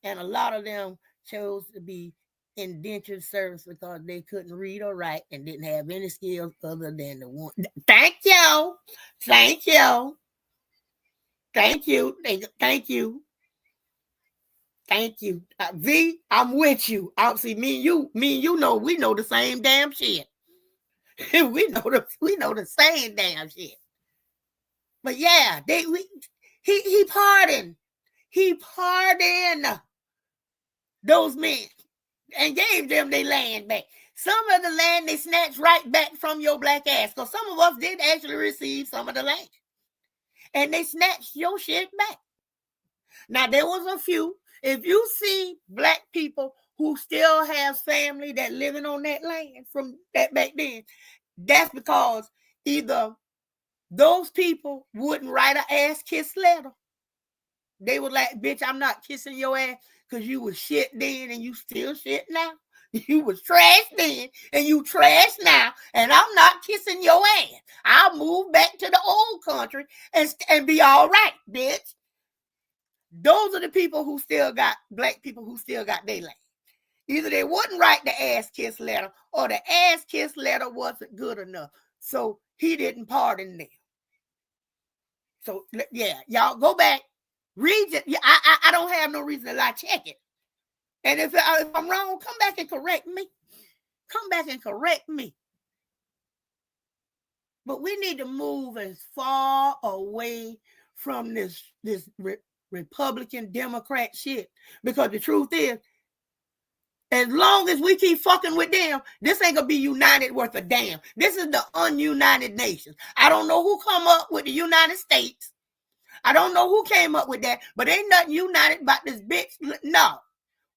And a lot of them chose to be indentured servants because they couldn't read or write and didn't have any skills other than the one. Thank you. Thank you. Thank you. Thank you. Thank you. V, I'm with you. See, me and you know, we know the same damn shit. we know the same damn shit. But yeah, he pardoned. He pardoned those men and gave them their land back. Some of the land they snatched right back from your black ass. Because some of us did actually receive some of the land. And they snatched your shit back. Now, there was a few. If you see black people who still have family that living on that land from that back then, that's because either those people wouldn't write an ass kiss letter. They were like, bitch, I'm not kissing your ass because you was shit then and you still shit now. You was trash then and you trash now, and I'm not kissing your ass. I'll move back to the old country and be all right, bitch. Those are the people who still got, black people who still got their land. Either they wouldn't write the ass kiss letter or the ass kiss letter wasn't good enough. So he didn't pardon them. So yeah, y'all go back, read it. I don't have no reason to lie. Check it. And if I'm wrong, come back and correct me. Come back and correct me. But we need to move as far away from this Republican Democrat shit. Because the truth is, as long as we keep fucking with them, this ain't gonna be united worth a damn. This is the ununited nations. I don't know who come up with the United States. I don't know who came up with that, but ain't nothing united about this bitch. No.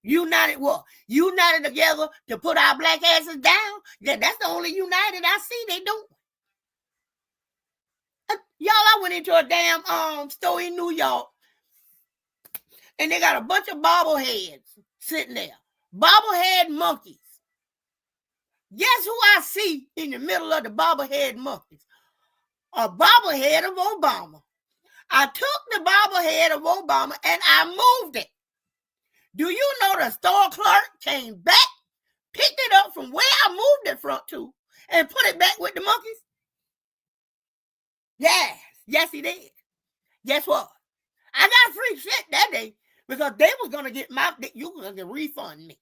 United what? United together to put our black asses down? Yeah, that's the only united I see they do. Y'all, I went into a damn store in New York, and they got a bunch of bobbleheads sitting there. Bobblehead monkeys. Guess who I see in the middle of the bobblehead monkeys? A bobblehead of Obama. I took the bobblehead of Obama and I moved it. Do you know the store clerk came back, picked it up from where I moved it from to, and put it back with the monkeys? Yes, he did. Guess what? I got free shit that day because they was gonna get you was gonna refund me.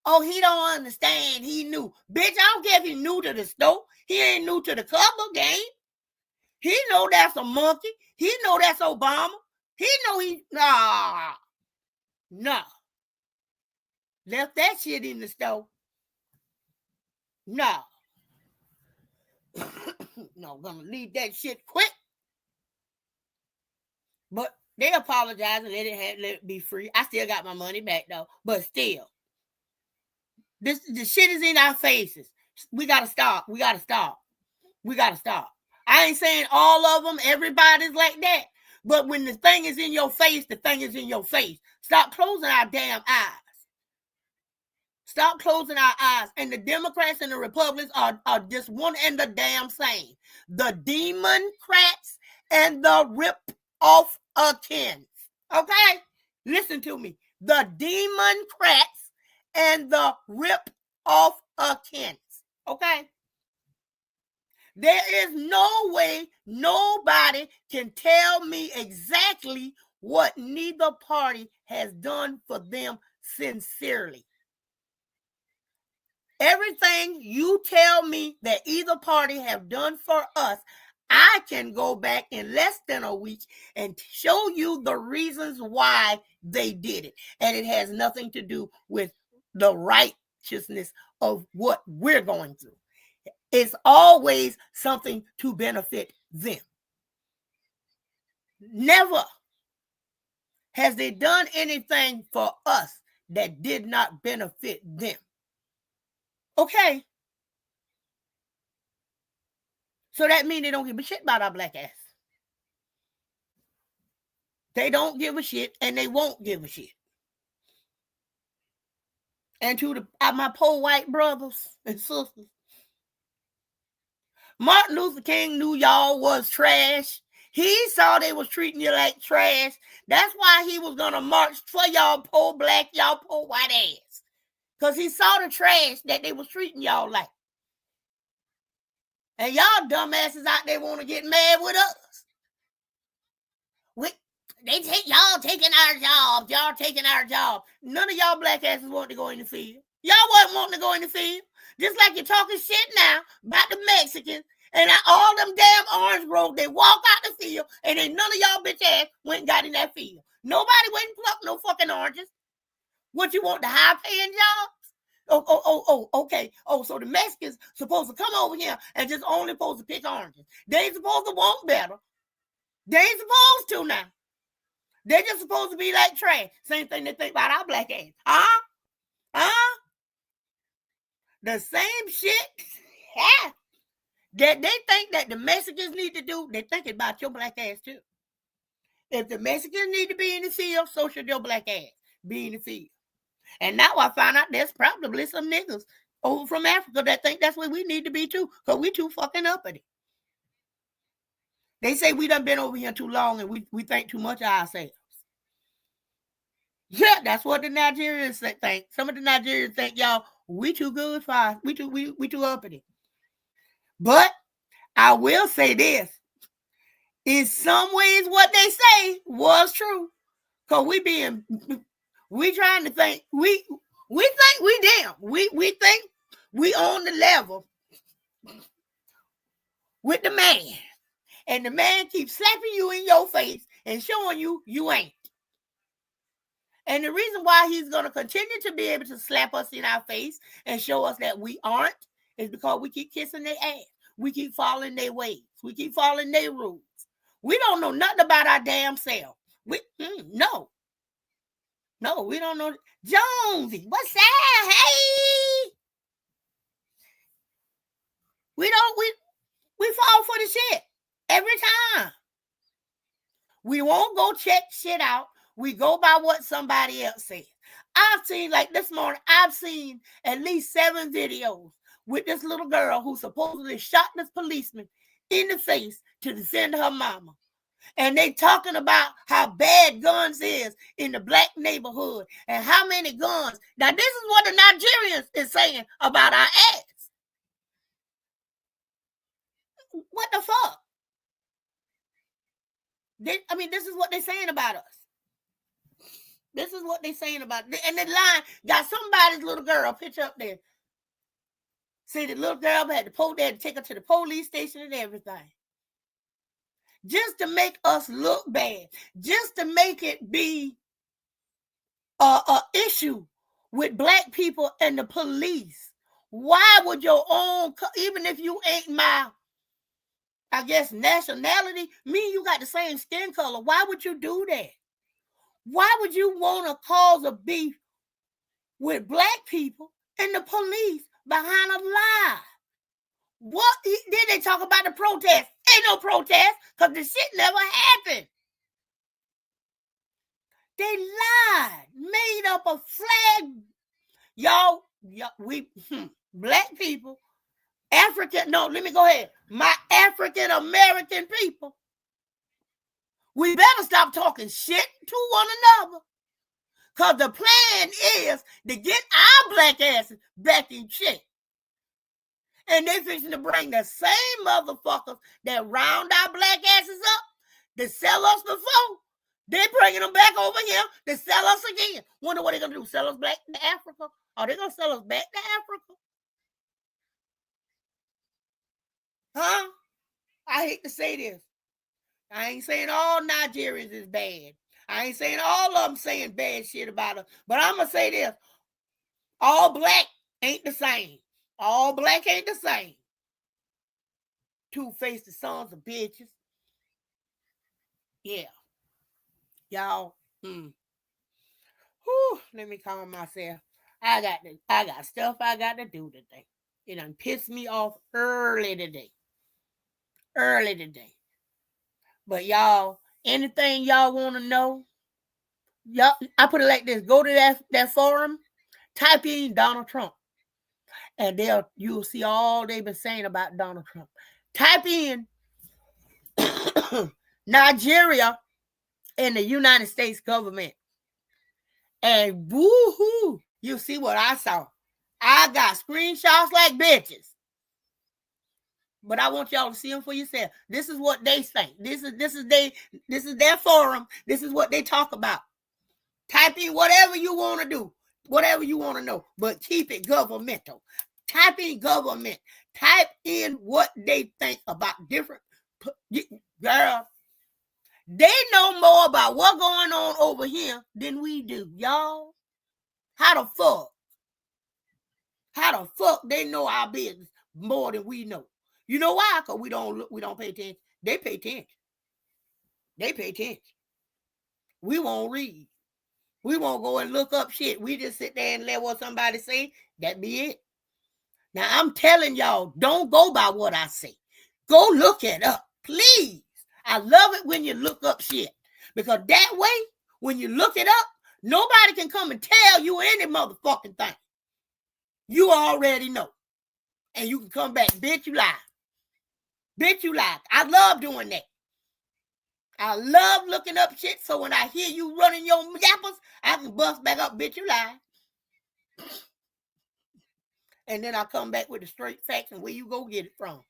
Oh, he don't understand. He knew. Bitch, I don't care if he new to the store. He ain't new to the color game. He know that's a monkey. He know that's Obama. He know No. Left that shit in the store. No. No, gonna leave that shit quick. But they apologized and they didn't have to let it be free. I still got my money back though. But still. The shit is in our faces. We gotta stop. I ain't saying all of them, everybody's like that. But when the thing is in your face, the thing is in your face. Stop closing our damn eyes. Stop closing our eyes. And the Democrats and the Republicans are just one and the damn same. The Democrats and the rip-off-akins. Okay? Listen to me. The Democrats and the rip-off-akins. Okay? There is no way nobody can tell me exactly what neither party has done for them sincerely. Everything you tell me that either party have done for us, I can go back in less than a week and show you the reasons why they did it. And it has nothing to do with the righteousness of what we're going through. It's always something to benefit them. Never has they done anything for us that did not benefit them. Okay. So that means they don't give a shit about our black ass. They don't give a shit, and they won't give a shit. And to my poor white brothers and sisters, Martin Luther King knew y'all was trash. He saw they was treating you like trash. That's why he was going to march for y'all poor black, y'all poor white ass. Because he saw the trash that they was treating y'all like. And y'all dumbasses out there want to get mad with us. Y'all taking our jobs. Y'all taking our job. None of y'all black asses want to go in the field. Y'all wasn't wanting to go in the field. Just like you're talking shit now about the Mexicans and all them damn orange groves. They walk out the field and then none of y'all bitch ass went and got in that field. Nobody went and plucked no fucking oranges. What you want, the high paying jobs? Okay. So the Mexicans supposed to come over here and just only supposed to pick oranges. They ain't supposed to want better. They ain't supposed to now. They're just supposed to be like trash. Same thing they think about our black ass. The same shit that they think that the Mexicans need to do, they think about your black ass too. If the Mexicans need to be in the field, so should your black ass be in the field. And now I found out there's probably some niggas over from Africa that think that's where we need to be too, because we too fucking uppity. They say we done been over here too long and we think too much of ourselves. Yeah, that's what the Nigerians think. Some of the Nigerians think, y'all, we too good for us. We too uppity. But I will say this. In some ways, what they say was true. Because we trying to think, we think we damn. We think we on the level with the man. And the man keeps slapping you in your face and showing you ain't. And the reason why he's going to continue to be able to slap us in our face and show us that we aren't is because we keep kissing their ass. We keep following their ways. We keep following their rules. We don't know nothing about our damn self. No, we don't know. Jonesy, what's that? Hey! We fall for the shit every time. We won't go check shit out. We go by what somebody else said. I've seen, like this morning, I've seen at least 7 videos with this little girl who supposedly shot this policeman in the face to defend her mama. And they talking about how bad guns is in the black neighborhood and how many guns. Now, this is what the Nigerians is saying about our ass. What the fuck? This is what they're saying about us. This is what they're saying about it. And the line got somebody's little girl picture up there. See, the little girl they had to take her to the police station and everything. Just to make us look bad. Just to make it be a issue with black people and the police. Why would your own, even if you ain't my, I guess, nationality, you got the same skin color. Why would you do that? Why would you want to cause a beef with black people and the police behind a lie? What? Then they talk about the protest. Ain't no protest because the shit never happened. They lied, made up a flag. Y'all, black people, my African American people, we better stop talking shit to one another. Because the plan is to get our black asses back in check. And they're fixing to bring the same motherfuckers that round our black asses up to sell us before. They're bringing them back over here to sell us again. Wonder what they're going to do, sell us back to Africa? Are they going to sell us back to Africa? Huh? I hate to say this. I ain't saying all Nigerians is bad. I ain't saying all of them saying bad shit about us. But I'm going to say this. All black ain't the same. All black ain't the same. Two-faced sons of bitches. Yeah. Y'all. Whew, let me calm myself. I got stuff I got to do today. It done pissed me off early today. But y'all, Anything y'all want to know? Y'all, I put it like this. Go to that forum, type in Donald Trump. And you'll see all they've been saying about Donald Trump. Type in Nigeria and the United States government. And woohoo, you'll see what I saw. I got screenshots like bitches. But I want y'all to see them for yourself. This is what they say. This is their forum. This is what they talk about. Type in whatever you want to do, whatever you want to know, but keep it governmental. Type in government. Type in what they think about different. Girl, they know more about what's going on over here than we do, y'all. How the fuck? How the fuck they know our business more than we know? You know why? Because we don't pay attention. They pay attention. They pay attention. We won't read. We won't go and look up shit. We just sit there and let what somebody say. That be it. Now, I'm telling y'all, don't go by what I say. Go look it up, please. I love it when you look up shit. Because that way, when you look it up, nobody can come and tell you any motherfucking thing. You already know. And you can come back, bitch, you lie. Bitch, you lie. I love doing that. I love looking up shit, so when I hear you running your yappers, I can bust back up, bitch, you lie. And then I come back with the straight facts and where you go get it from.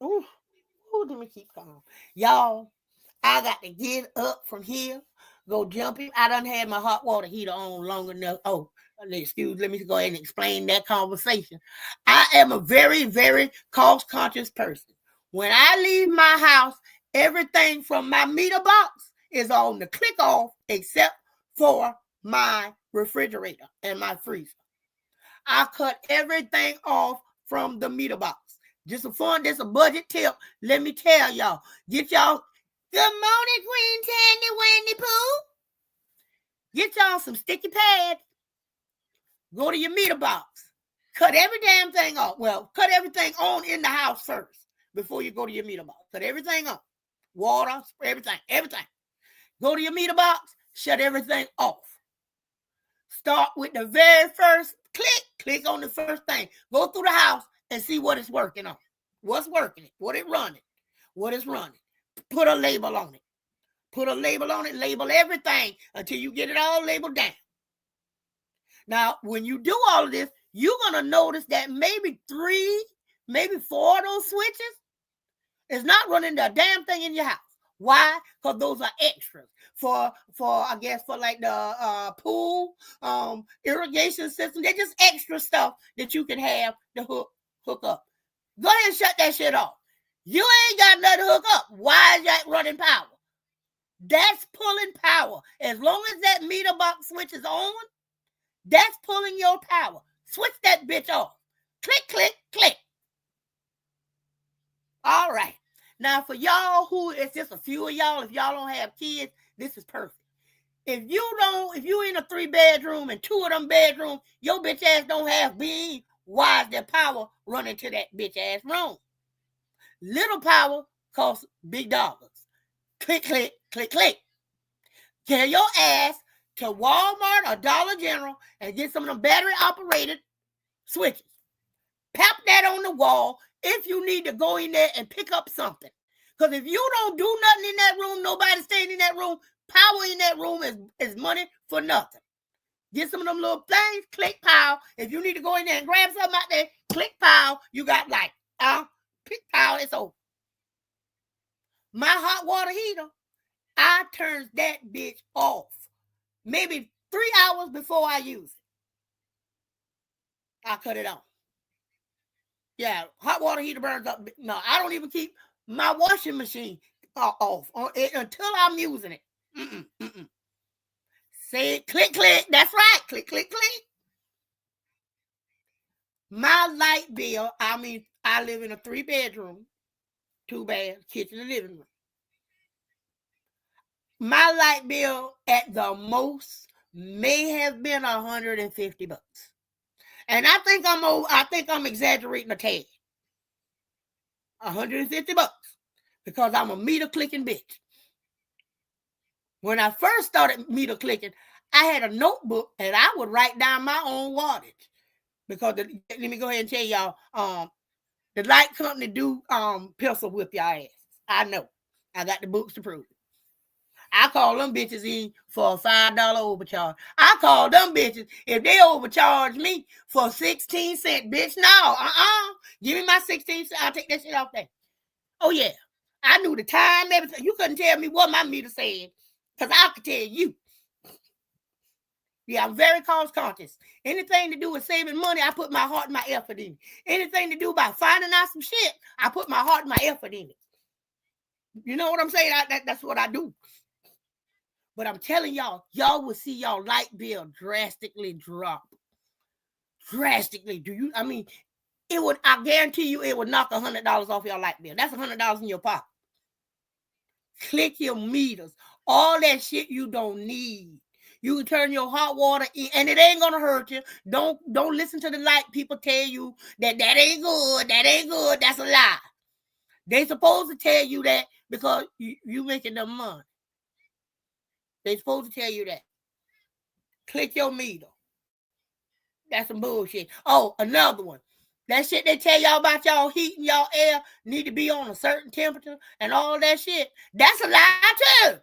Ooh, let me keep calm. Y'all, I got to get up from here, go jumping. I done had my hot water heater on long enough. Oh, let me go ahead and explain that conversation. I am a very, very cost-conscious person. When I leave my house, everything from my meter box is on the click off except for my refrigerator and my freezer. I cut everything off from the meter box. Just a budget tip. Let me tell y'all. Get y'all, good morning, Queen Tandy, Wendy Pooh. Get y'all some sticky pads. Go to your meter box. Cut every damn thing off. Well, cut everything on in the house first before you go to your meter box. Cut everything on. Water, everything. Go to your meter box. Shut everything off. Start with the very first click on the first thing. Go through the house and see what it's working on. What's working? What it's running. Put a label on it. Label everything until you get it all labeled down. Now, when you do all of this, you're going to notice that maybe 4 of those switches is not running the damn thing in your house. Why? Because those are extras for I guess for like the pool irrigation system. They're just extra stuff that you can have to hook up. Go ahead and shut that shit off. You ain't got nothing to hook up. Why is that running power? That's pulling power. As long as that meter box switch is on, that's pulling your power. Switch that bitch off. Click, click, click. All right. Now, for y'all who, it's just a few of y'all, if y'all don't have kids, this is perfect. If you in a 3-bedroom and 2 of them bedrooms, your bitch ass don't have beans, why is there power running to that bitch ass room? Little power costs big dollars. Click, click, click, click. Tell your ass to Walmart or Dollar General and get some of them battery operated switches. Pap that on the wall if you need to go in there and pick up something. Because if you don't do nothing in that room, nobody staying in that room, power in that room is money for nothing. Get some of them little things, click power. If you need to go in there and grab something out there, click power. You got light. Click power, it's over. My hot water heater, I turn that bitch off maybe 3 hours before I use it. I cut it off. Yeah, hot water heater burns up. No, I don't even keep my washing machine off until I'm using it. Say it, click, click. That's right. Click, click, click. My light bill, I live in a 3-bedroom, 2-bath, kitchen and living room. My light bill at the most may have been $150. And I think I'm exaggerating a tad. $150 because I'm a meter clicking bitch. When I first started meter clicking, I had a notebook and I would write down my own wattage because let me go ahead and tell y'all, the light company do pistol whip your ass. I know. I got the books to prove it. I call them bitches in for a $5 overcharge. I call them bitches if they overcharge me for 16 cents, bitch. No, give me my 16 cents. I'll take that shit off there. Oh yeah, I knew the time, everything. You couldn't tell me what my meter said because I could tell you. Yeah, I'm very cost conscious. Anything to do with saving money, I put my heart and my effort in it. Anything to do about finding out some shit, I put my heart and my effort in it. You know what I'm saying? That's what I do. But I'm telling y'all will see y'all light bill drastically drop. Drastically. I guarantee you it would knock $100 off your light bill. That's $100 in your pocket. Click your meters. All that shit you don't need. You can turn your hot water in, and it ain't gonna hurt you. Don't listen to the light people tell you that ain't good. That ain't good. That's a lie. They supposed to tell you that because you making them money. They supposed to tell you that. Click your meter. That's some bullshit. Oh, another one. That shit they tell y'all about y'all heat and y'all air need to be on a certain temperature and all that shit. That's a lie too.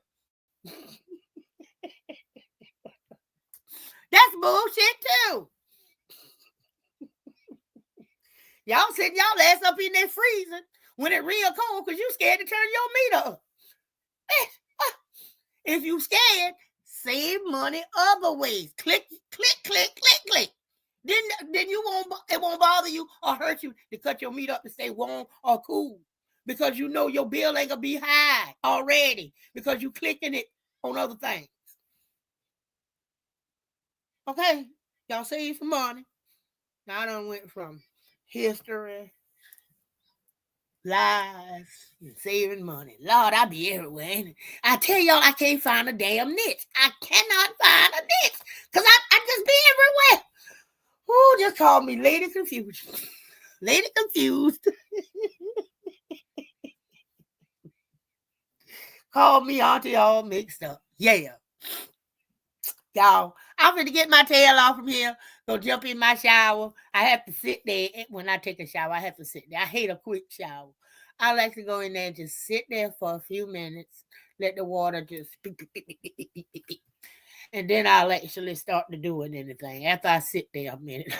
That's bullshit too. Y'all sitting y'all ass up in there freezing when it real cold because you scared to turn your meter up. If you scared, save money other ways. Click. Then it won't bother you or hurt you to cut your meter up and stay warm or cool because you know your bill ain't gonna be high already because you clicking it on other things. Okay, y'all save some money. Now I done went from history, lies, and saving money. Lord, I be everywhere. Ain't it? I tell y'all I can't find a damn niche. I cannot find a niche because I just be everywhere. Ooh, just call me Lady Confused. Lady Confused. Call me auntie all mixed up. Yeah. Y'all, I'm going to get my tail off from here. Go jump in my shower. I have to sit there. When I take a shower, I have to sit there. I hate a quick shower. I like to go in there and just sit there for a few minutes. Let the water just... And then I'll actually start to doing anything. After I sit there a minute.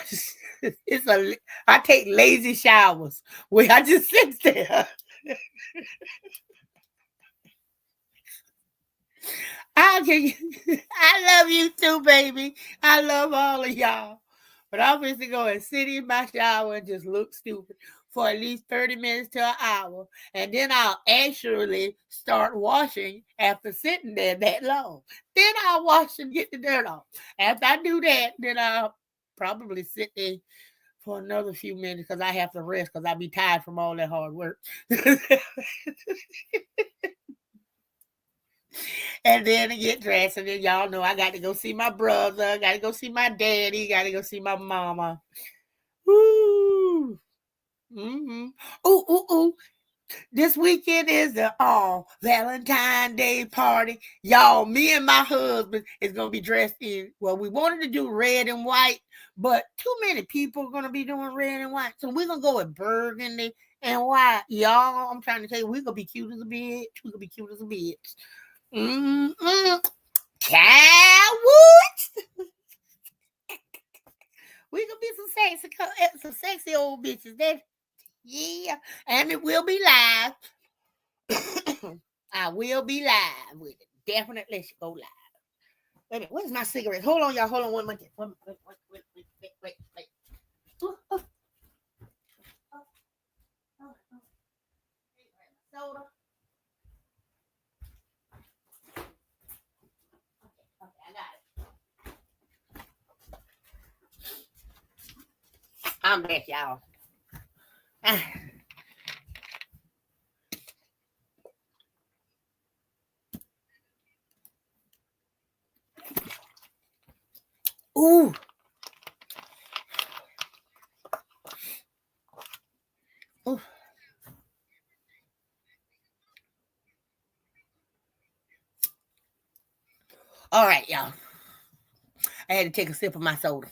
I take lazy showers where I just sit there. I love you too, baby. I love all of y'all. But I'm just going to go and sit in my shower and just look stupid for at least 30 minutes to an hour. And then I'll actually start washing after sitting there that long. Then I'll wash and get the dirt off. After I do that, then I'll probably sit there for another few minutes because I have to rest because I'll be tired from all that hard work. And then I get dressed, and then y'all know I got to go see my brother, got to go see my daddy, got to go see my mama. Woo! Mm-hmm. Ooh. This weekend is the Valentine's Day party. Y'all, me and my husband is going to be dressed in, well, we wanted to do red and white, but too many people are going to be doing red and white. So we're going to go with burgundy and white. Y'all, I'm trying to tell you, we're going to be cute as a bitch. We're going to be cute as a bitch. Cowboys. We gonna be some sexy old bitches. Yeah, and it will be live. I will be live with it. Definitely should go live. Wait a minute, where's my cigarette? Hold on, y'all. Hold on one minute. Wait. Soda. I'm back, y'all. Ooh. I had to take a sip of my soda.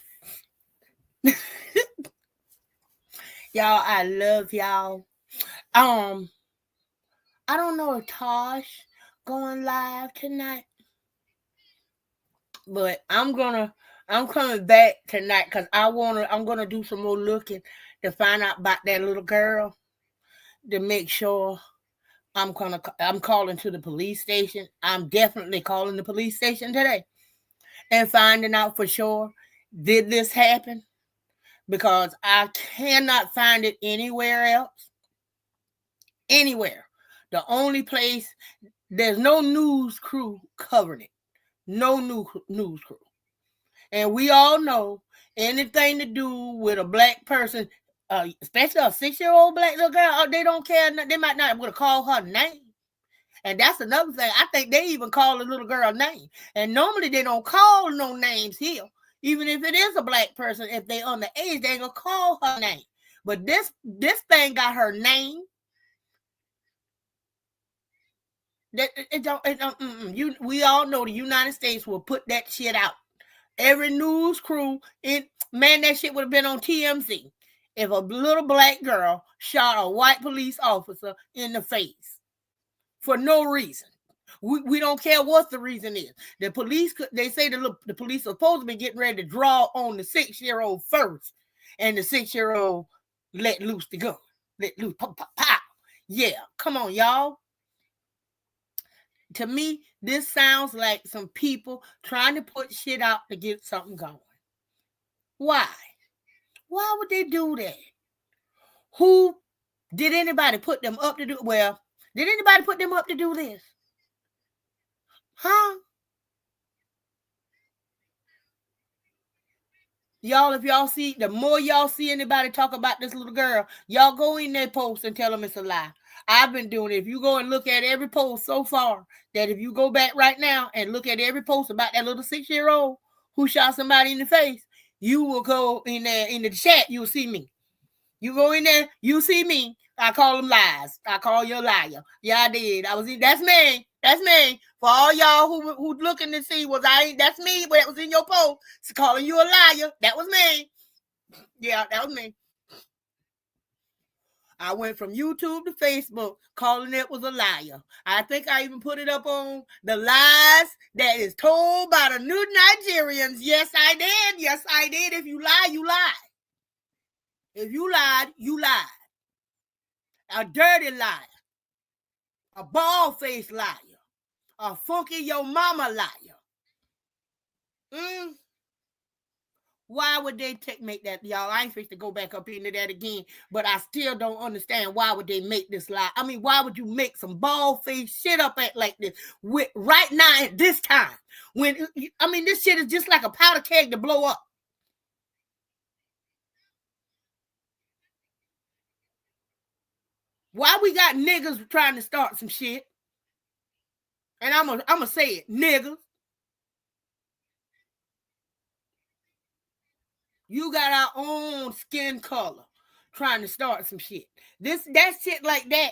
Y'all, I love y'all. I don't know if Tosh going live tonight, but I'm coming back tonight because I'm gonna do some more looking to find out about that little girl to make sure I'm calling to the police station. I'm definitely calling the police station today and finding out for sure, did this happen? Because I cannot find it anywhere else. Anywhere. The only place, there's no news crew covering it. No news crew. And we all know anything to do with a black person, especially a 6-year-old black little girl, they don't care. They might not be able to call her name. And that's another thing. I think they even call the little girl name. And normally they don't call no names here. Even if it is a black person, if they underage, they ain't gonna call her name. But this thing got her name. We all know the United States will put that shit out. Every news crew, that shit would have been on TMZ if a little black girl shot a white police officer in the face for no reason. We don't care what the reason is. The police, they say the police are supposed to be getting ready to draw on the 6-year-old first, and the 6-year-old let loose the gun. Let loose, pow, pow, pow. Yeah, come on, y'all. To me, this sounds like some people trying to put shit out to get something going. Why? Why would they do that? Who did anybody put them up to do? Well, did anybody put them up to do this? Huh? Y'all, if y'all see, the more y'all see anybody talk about this little girl, y'all go in their post and tell them it's a lie. I've been doing it. If you go and look at every post so far, that if you go back right now and look at every post about that little 6-year-old who shot somebody in the face, you will go in there in the chat, you'll see me. You go in there, you see me. I call them lies. I call you a liar. Yeah, I did. That's me. That's me. For all y'all who looking to see that's me, but that was in your post. It's calling you a liar. That was me. Yeah, that was me. I went from YouTube to Facebook calling it was a liar. I think I even put it up on the lies that is told by the new Nigerians. Yes, I did. Yes, I did. If you lie, you lie. If you lied, you lied. A dirty liar. A bald-faced liar. A funky your mama liar. Why would they make that, y'all? I ain't fixed to go back up into that again, but I still don't understand why would they make this lie. I mean, why would you make some bald-faced shit up at like this right now at this time? This shit is just like a powder keg to blow up. Why we got niggas trying to start some shit? And I'm gonna say it, niggas. You got our own skin color trying to start some shit. That shit like that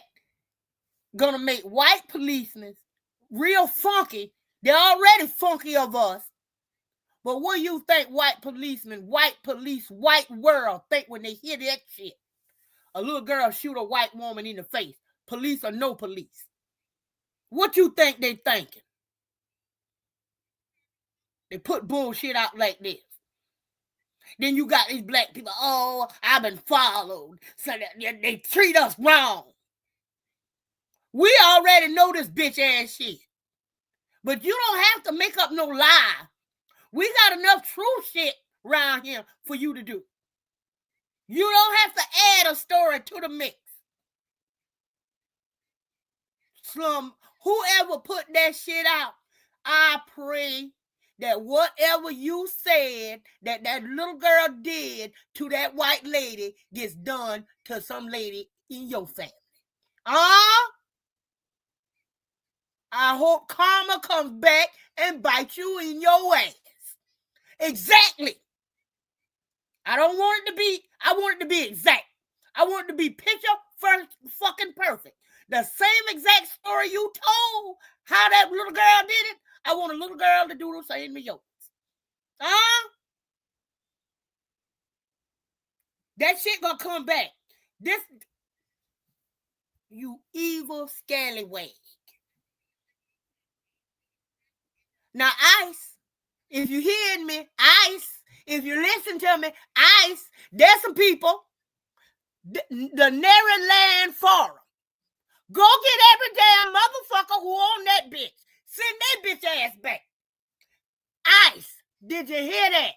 gonna make white policemen real funky. They're already funky of us. But what do you think white policemen, white police, white world think when they hear that shit? A little girl shoot a white woman in the face. Police or no police. What you think they thinking? They put bullshit out like this. Then you got these black people, oh, I've been followed. So they treat us wrong. We already know this bitch ass shit. But you don't have to make up no lie. We got enough true shit around here for you to do. You don't have to add a story to the mix. Slum, whoever put that shit out, I pray that whatever you said that little girl did to that white lady gets done to some lady in your family. I hope karma comes back and bites you in your ass. Exactly. I want it to be exact. I want it to be picture first fucking perfect. The same exact story you told how that little girl did it. I want a little girl to do the same to yours. That shit gonna come back. This, you evil scallywag. Now, ICE, if you hearing me, ICE, if you listen to me, ICE, there's some people, the Maryland Forum. Go get every damn motherfucker who on that bitch. Send that bitch ass back. ICE, did you hear that?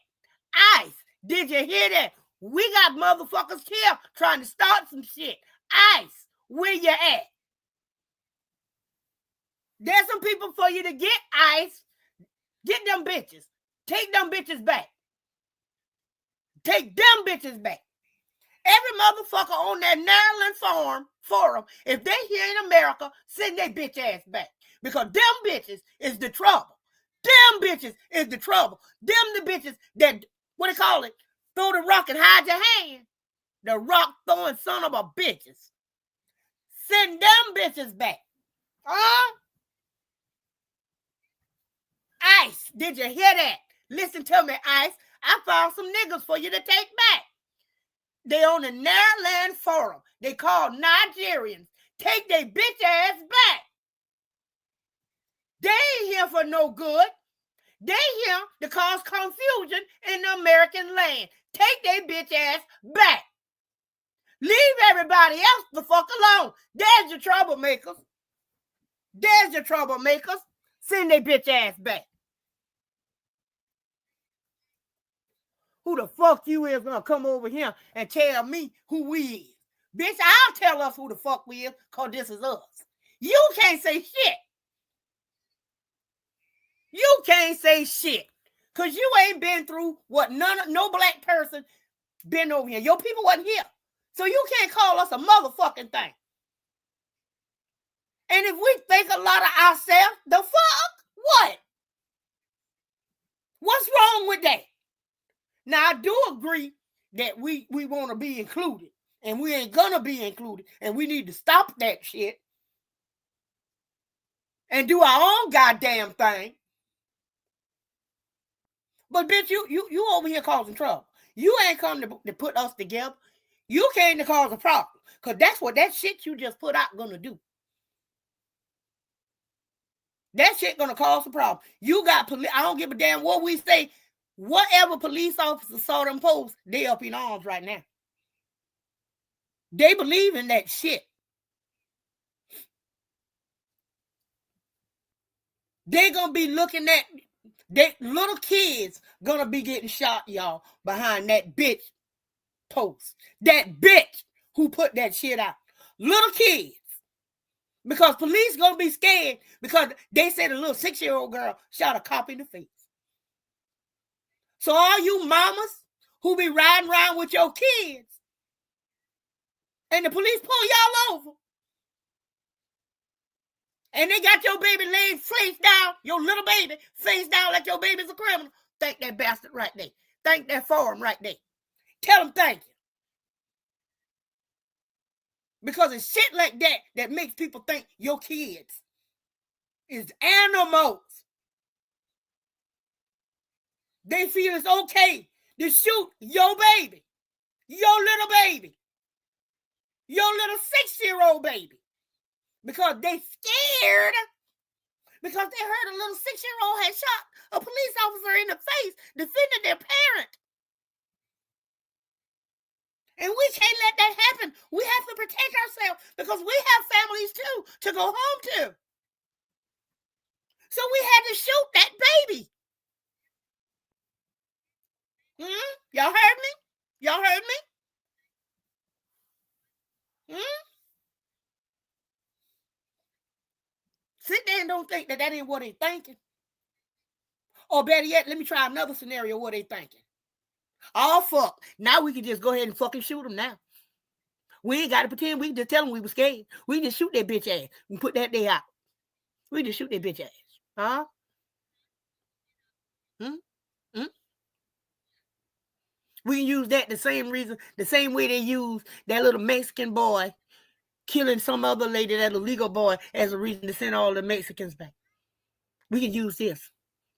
ICE, did you hear that? We got motherfuckers here trying to start some shit. ICE, where you at? There's some people for you to get, ICE. Get them bitches. Take them bitches back. Take them bitches back. Every motherfucker on that Maryland forum, if they here in America, send their bitch ass back. Because them bitches is the trouble. Them bitches is the trouble. Them the bitches that, what do you call it? Throw the rock and hide your hand. The rock throwing son of a bitches. Send them bitches back. Huh? ICE, did you hear that? Listen to me, ICE. I found some niggas for you to take back. They on the Maryland Forum. They called Nigerians. Take their bitch ass back. They ain't here for no good. They here to cause confusion in the American land. Take their bitch ass back. Leave everybody else the fuck alone. There's your troublemakers. There's your troublemakers. Send their bitch ass back. Who the fuck you is gonna come over here and tell me who we is? Bitch, I'll tell us who the fuck we is, because this is us. You can't say shit. You can't say shit. Because you ain't been through what no black person been over here. Your people wasn't here. So you can't call us a motherfucking thing. And if we think a lot of ourselves, the fuck? What? What's wrong with that? Now, I do agree that we want to be included, and we ain't gonna be included, and we need to stop that shit and do our own goddamn thing. But bitch, you over here causing trouble. You ain't come to put us together. You came to cause a problem, because that's what that shit you just put out gonna do. That shit gonna cause a problem. You got police. I don't give a damn what we say. Whatever police officers saw them posts, they up in arms right now. They believe in that shit. They gonna be looking at that little kids gonna be getting shot, y'all, behind that bitch post. That bitch who put that shit out. Little kids. Because police gonna be scared because they said a little 6-year-old girl shot a cop in the face. So all you mamas who be riding around with your kids and the police pull y'all over and they got your baby laid face down, your little baby face down like your baby's a criminal, thank that bastard right there. Thank that forum right there. Tell them thank you. Because it's shit like that that makes people think your kids is animals. They feel it's okay to shoot your baby, your little baby, your little 6-year-old baby. Because they scared. Because they heard a little 6-year-old had shot a police officer in the face defending their parent. And we can't let that happen. We have to protect ourselves because we have families too to go home to. So we had to shoot that baby. Y'all heard me? Y'all heard me? Sit there and don't think that ain't what they thinking. Or better yet, let me try another scenario what they thinking. Oh, fuck. Now we can just go ahead and fucking shoot them now. We ain't got to pretend. We can just tell them we were scared. We can just shoot that bitch ass and put that day out. We just shoot that bitch ass. Huh? We can use that the same reason, the same way they use that little Mexican boy killing some other lady, that illegal boy, as a reason to send all the Mexicans back. We can use this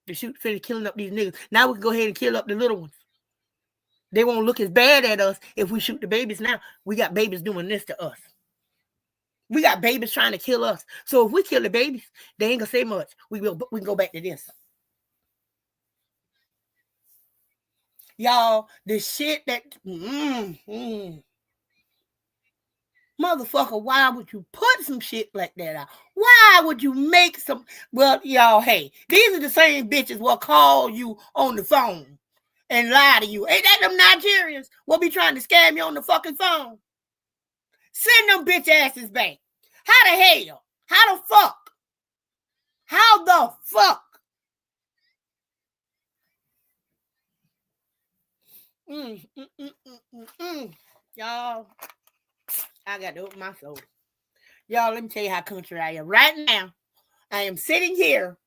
to shoot, finish killing up these niggas. Now we can go ahead and kill up the little ones. They won't look as bad at us if we shoot the babies now. We got babies doing this to us. We got babies trying to kill us. So if we kill the babies, they ain't gonna say much. We can go back to this. Y'all, the shit that motherfucker, why would you put some shit like that out? Why would you make some? Well, y'all, hey, these are the same bitches will call you on the phone and lie to you. Ain't that them Nigerians will be trying to scam you on the fucking phone? Send them bitch asses back. How the hell? How the fuck? How the fuck? Y'all, I got to open my soul. Y'all, let me tell you how country I am. Right now, I am sitting here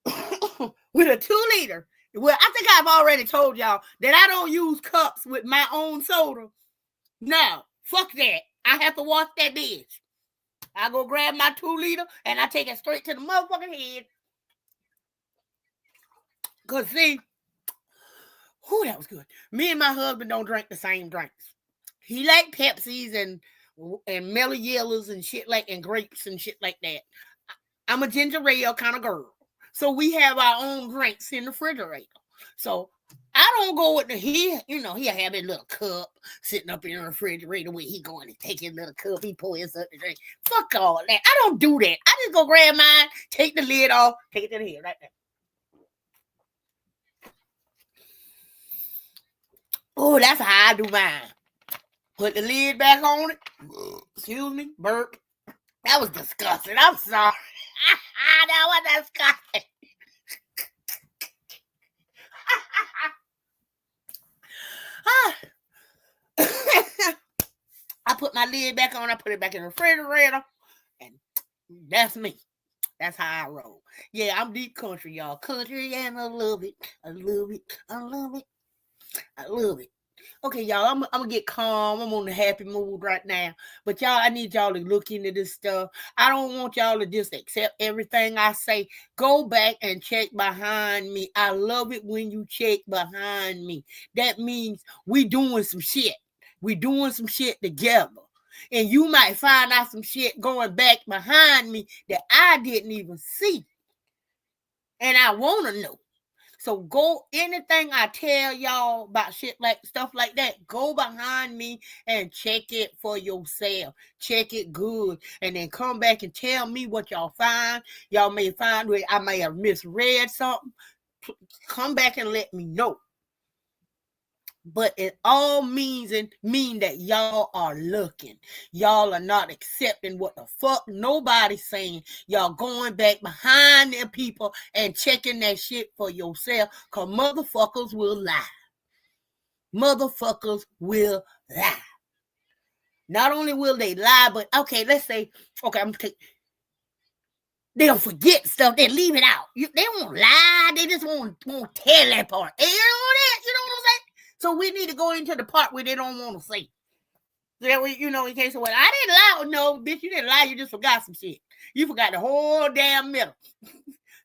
with a 2-liter. Well, I think I've already told y'all that I don't use cups with my own soda. No, fuck that. I have to wash that bitch. I go grab my 2-liter and I take it straight to the motherfucking head. Because see, that was good. Me and my husband don't drink the same drinks. He like Pepsis and Mellow Yellows and shit like, and grapes and shit like that. I'm a ginger ale kind of girl. So we have our own drinks in the refrigerator. So I don't go with he'll have his little cup sitting up in the refrigerator where he going to take his little cup, he pour his up to drink. Fuck all that. I don't do that. I just go grab mine, take the lid off, take it to the head right there. Oh, that's how I do mine. Put the lid back on it. Excuse me, burp. That was disgusting. I'm sorry. That was disgusting. I put my lid back on. I put it back in the refrigerator. And that's me. That's how I roll. Yeah, I'm deep country, y'all. Country, and I love it. I love it. I love it. I love it. Okay, y'all, I'm going to get calm. I'm on the happy mood right now. But y'all, I need y'all to look into this stuff. I don't want y'all to just accept everything I say. Go back and check behind me. I love it when you check behind me. That means we doing some shit. We doing some shit together. And you might find out some shit going back behind me that I didn't even see. And I want to know. So go, anything I tell y'all about shit like stuff like that, go behind me and check it for yourself. Check it good. And then come back and tell me what y'all find. Y'all may find where I may have misread something. Come back and let me know. But it all mean that y'all are looking. Y'all are not accepting what the fuck nobody's saying. Y'all going back behind them people and checking that shit for yourself. Because motherfuckers will lie. Motherfuckers will lie. Not only will they lie, but okay, let's say, okay, I'm going to take, they don't forget stuff. They leave it out. They won't lie. They just won't tell that part. And you know that? You know what I'm saying? So we need to go into the part where they don't want to say. In case of what I didn't lie. No, bitch, you didn't lie. You just forgot some shit. You forgot the whole damn middle.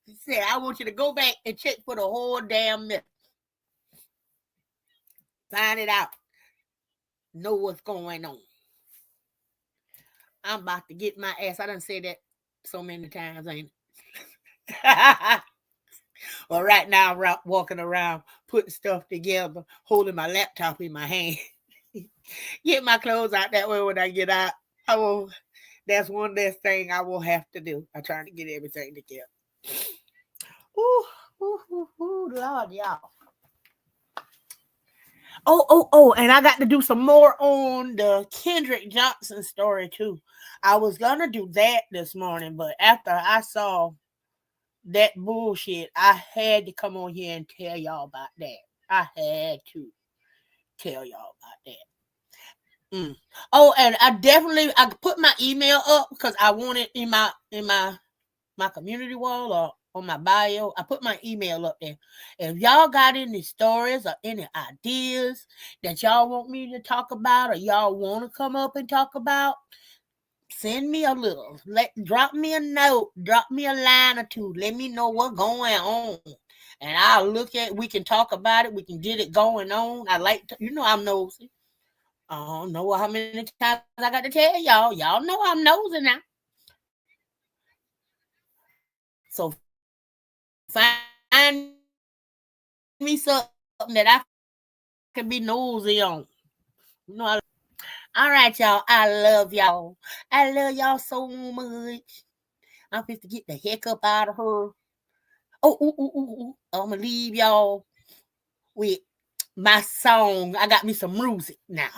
He said, I want you to go back and check for the whole damn middle. Find it out. Know what's going on. I'm about to get my ass. I done said that so many times, ain't it? Well, right now, I'm walking around, putting stuff together, holding my laptop in my hand. Get my clothes out that way when I get out. That's one less thing I will have to do. I'm trying to get everything together. Ooh, Lord, y'all. Oh, and I got to do some more on the Kendrick Johnson story, too. I was going to do that this morning, but after I saw that bullshit, I had to come on here and tell y'all about that. I had to tell y'all about that. Oh, and I put my email up because I want it in my community wall or on my bio. I put my email up there. If y'all got any stories or any ideas that y'all want me to talk about or y'all want to come up and talk about, send me a little. Drop me a note. Drop me a line or two. Let me know what's going on. and I'll look at. We can talk about it. We can get it going on. I like to, I'm nosy. I don't know how many times I got to tell y'all. Y'all know I'm nosy now. So find me something that I can be nosy on. All right, y'all. I love y'all. I love y'all so much. I'm supposed to get the heck up out of her. I'm going to leave y'all with my song. I got me some music now.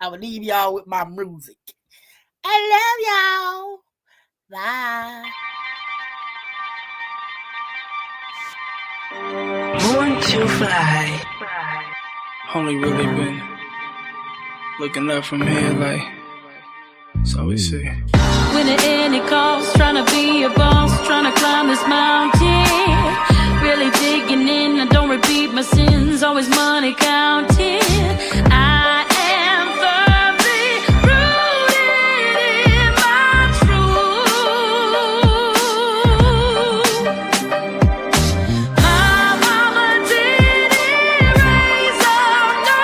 I will leave y'all with my music. I love y'all. Bye. Born to fly. Only really been looking up from here like, so we see. When the end calls, trying to be a boss, trying to climb this mountain. Really digging in, I don't repeat my sins, always money counting. I am firmly rooted in my truth. My mama didn't raise up no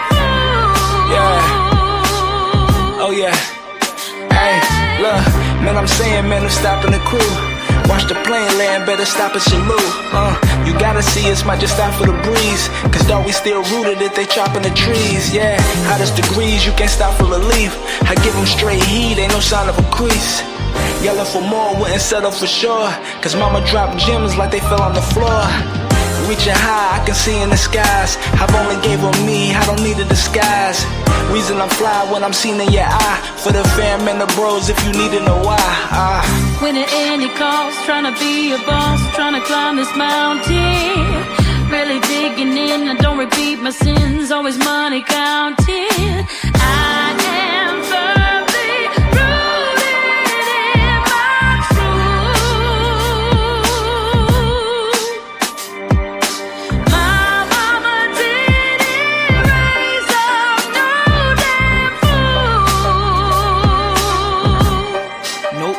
fool. Oh yeah. Hey, look, man, I'm saying, man, I'm stopping the crew. Watch the plane land, better stop and salute. You gotta see it's might just stop for the breeze. Cause dog, we still rooted if they chopping the trees. Yeah, hottest degrees, you can't stop for relief. I give them straight heat, ain't no sign of a crease. Yelling for more, wouldn't settle for sure. Cause mama dropped gems like they fell on the floor. Reaching high, I can see in the skies. I've only gave her me, I don't need a disguise. Reason I'm fly when I'm seen in your eye. For the fam and the bros if you need to know why. When the end calls, trying to be a boss, trying to climb this mountain. Really digging in, I don't repeat my sins, always money counting. I am firmly rooted in my truth. My mama didn't raise up no damn fool. Nope.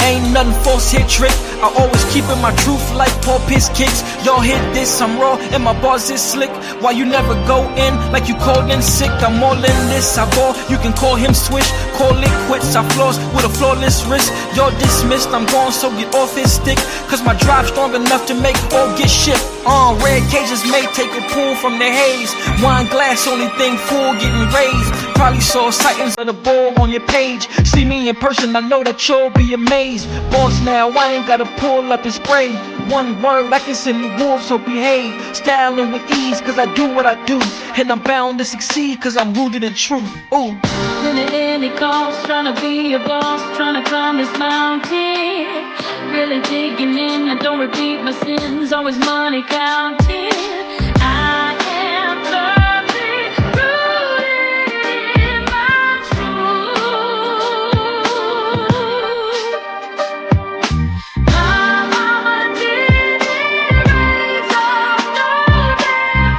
Ain't nothing false here, trick. I always keep in my truth like Paul Pierce kicks. Y'all hit this, I'm raw, and my bars is slick. Why you never go in like you called in sick? I'm all in this, I ball, you can call him switch. Call it quits, I floss with a flawless wrist. Y'all dismissed, I'm gone, so get off his stick. Cause my drive's strong enough to make all get shipped. Red cages may take a pull from the haze. Wine glass, only thing full, getting raised. Probably saw sightings of the bull on your page. See me in person, I know that you'll be amazed. Boss now, I ain't gotta pull up and spray. One word, I can send the wolves, so behave. Styling with ease, cause I do what I do. And I'm bound to succeed, cause I'm rooted in truth. Ooh. When the end calls, trying to be a boss, trying to climb this mountain. Really digging in, I don't repeat my sins, always money counting. I am firmly rooted in my truth. My mama didn't raise up no damn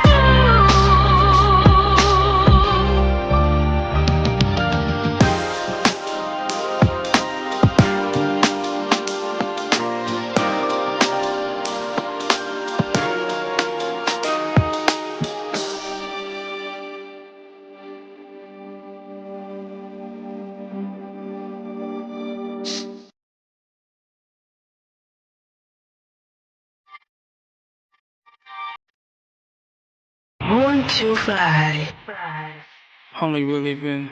Born to fly. Only really been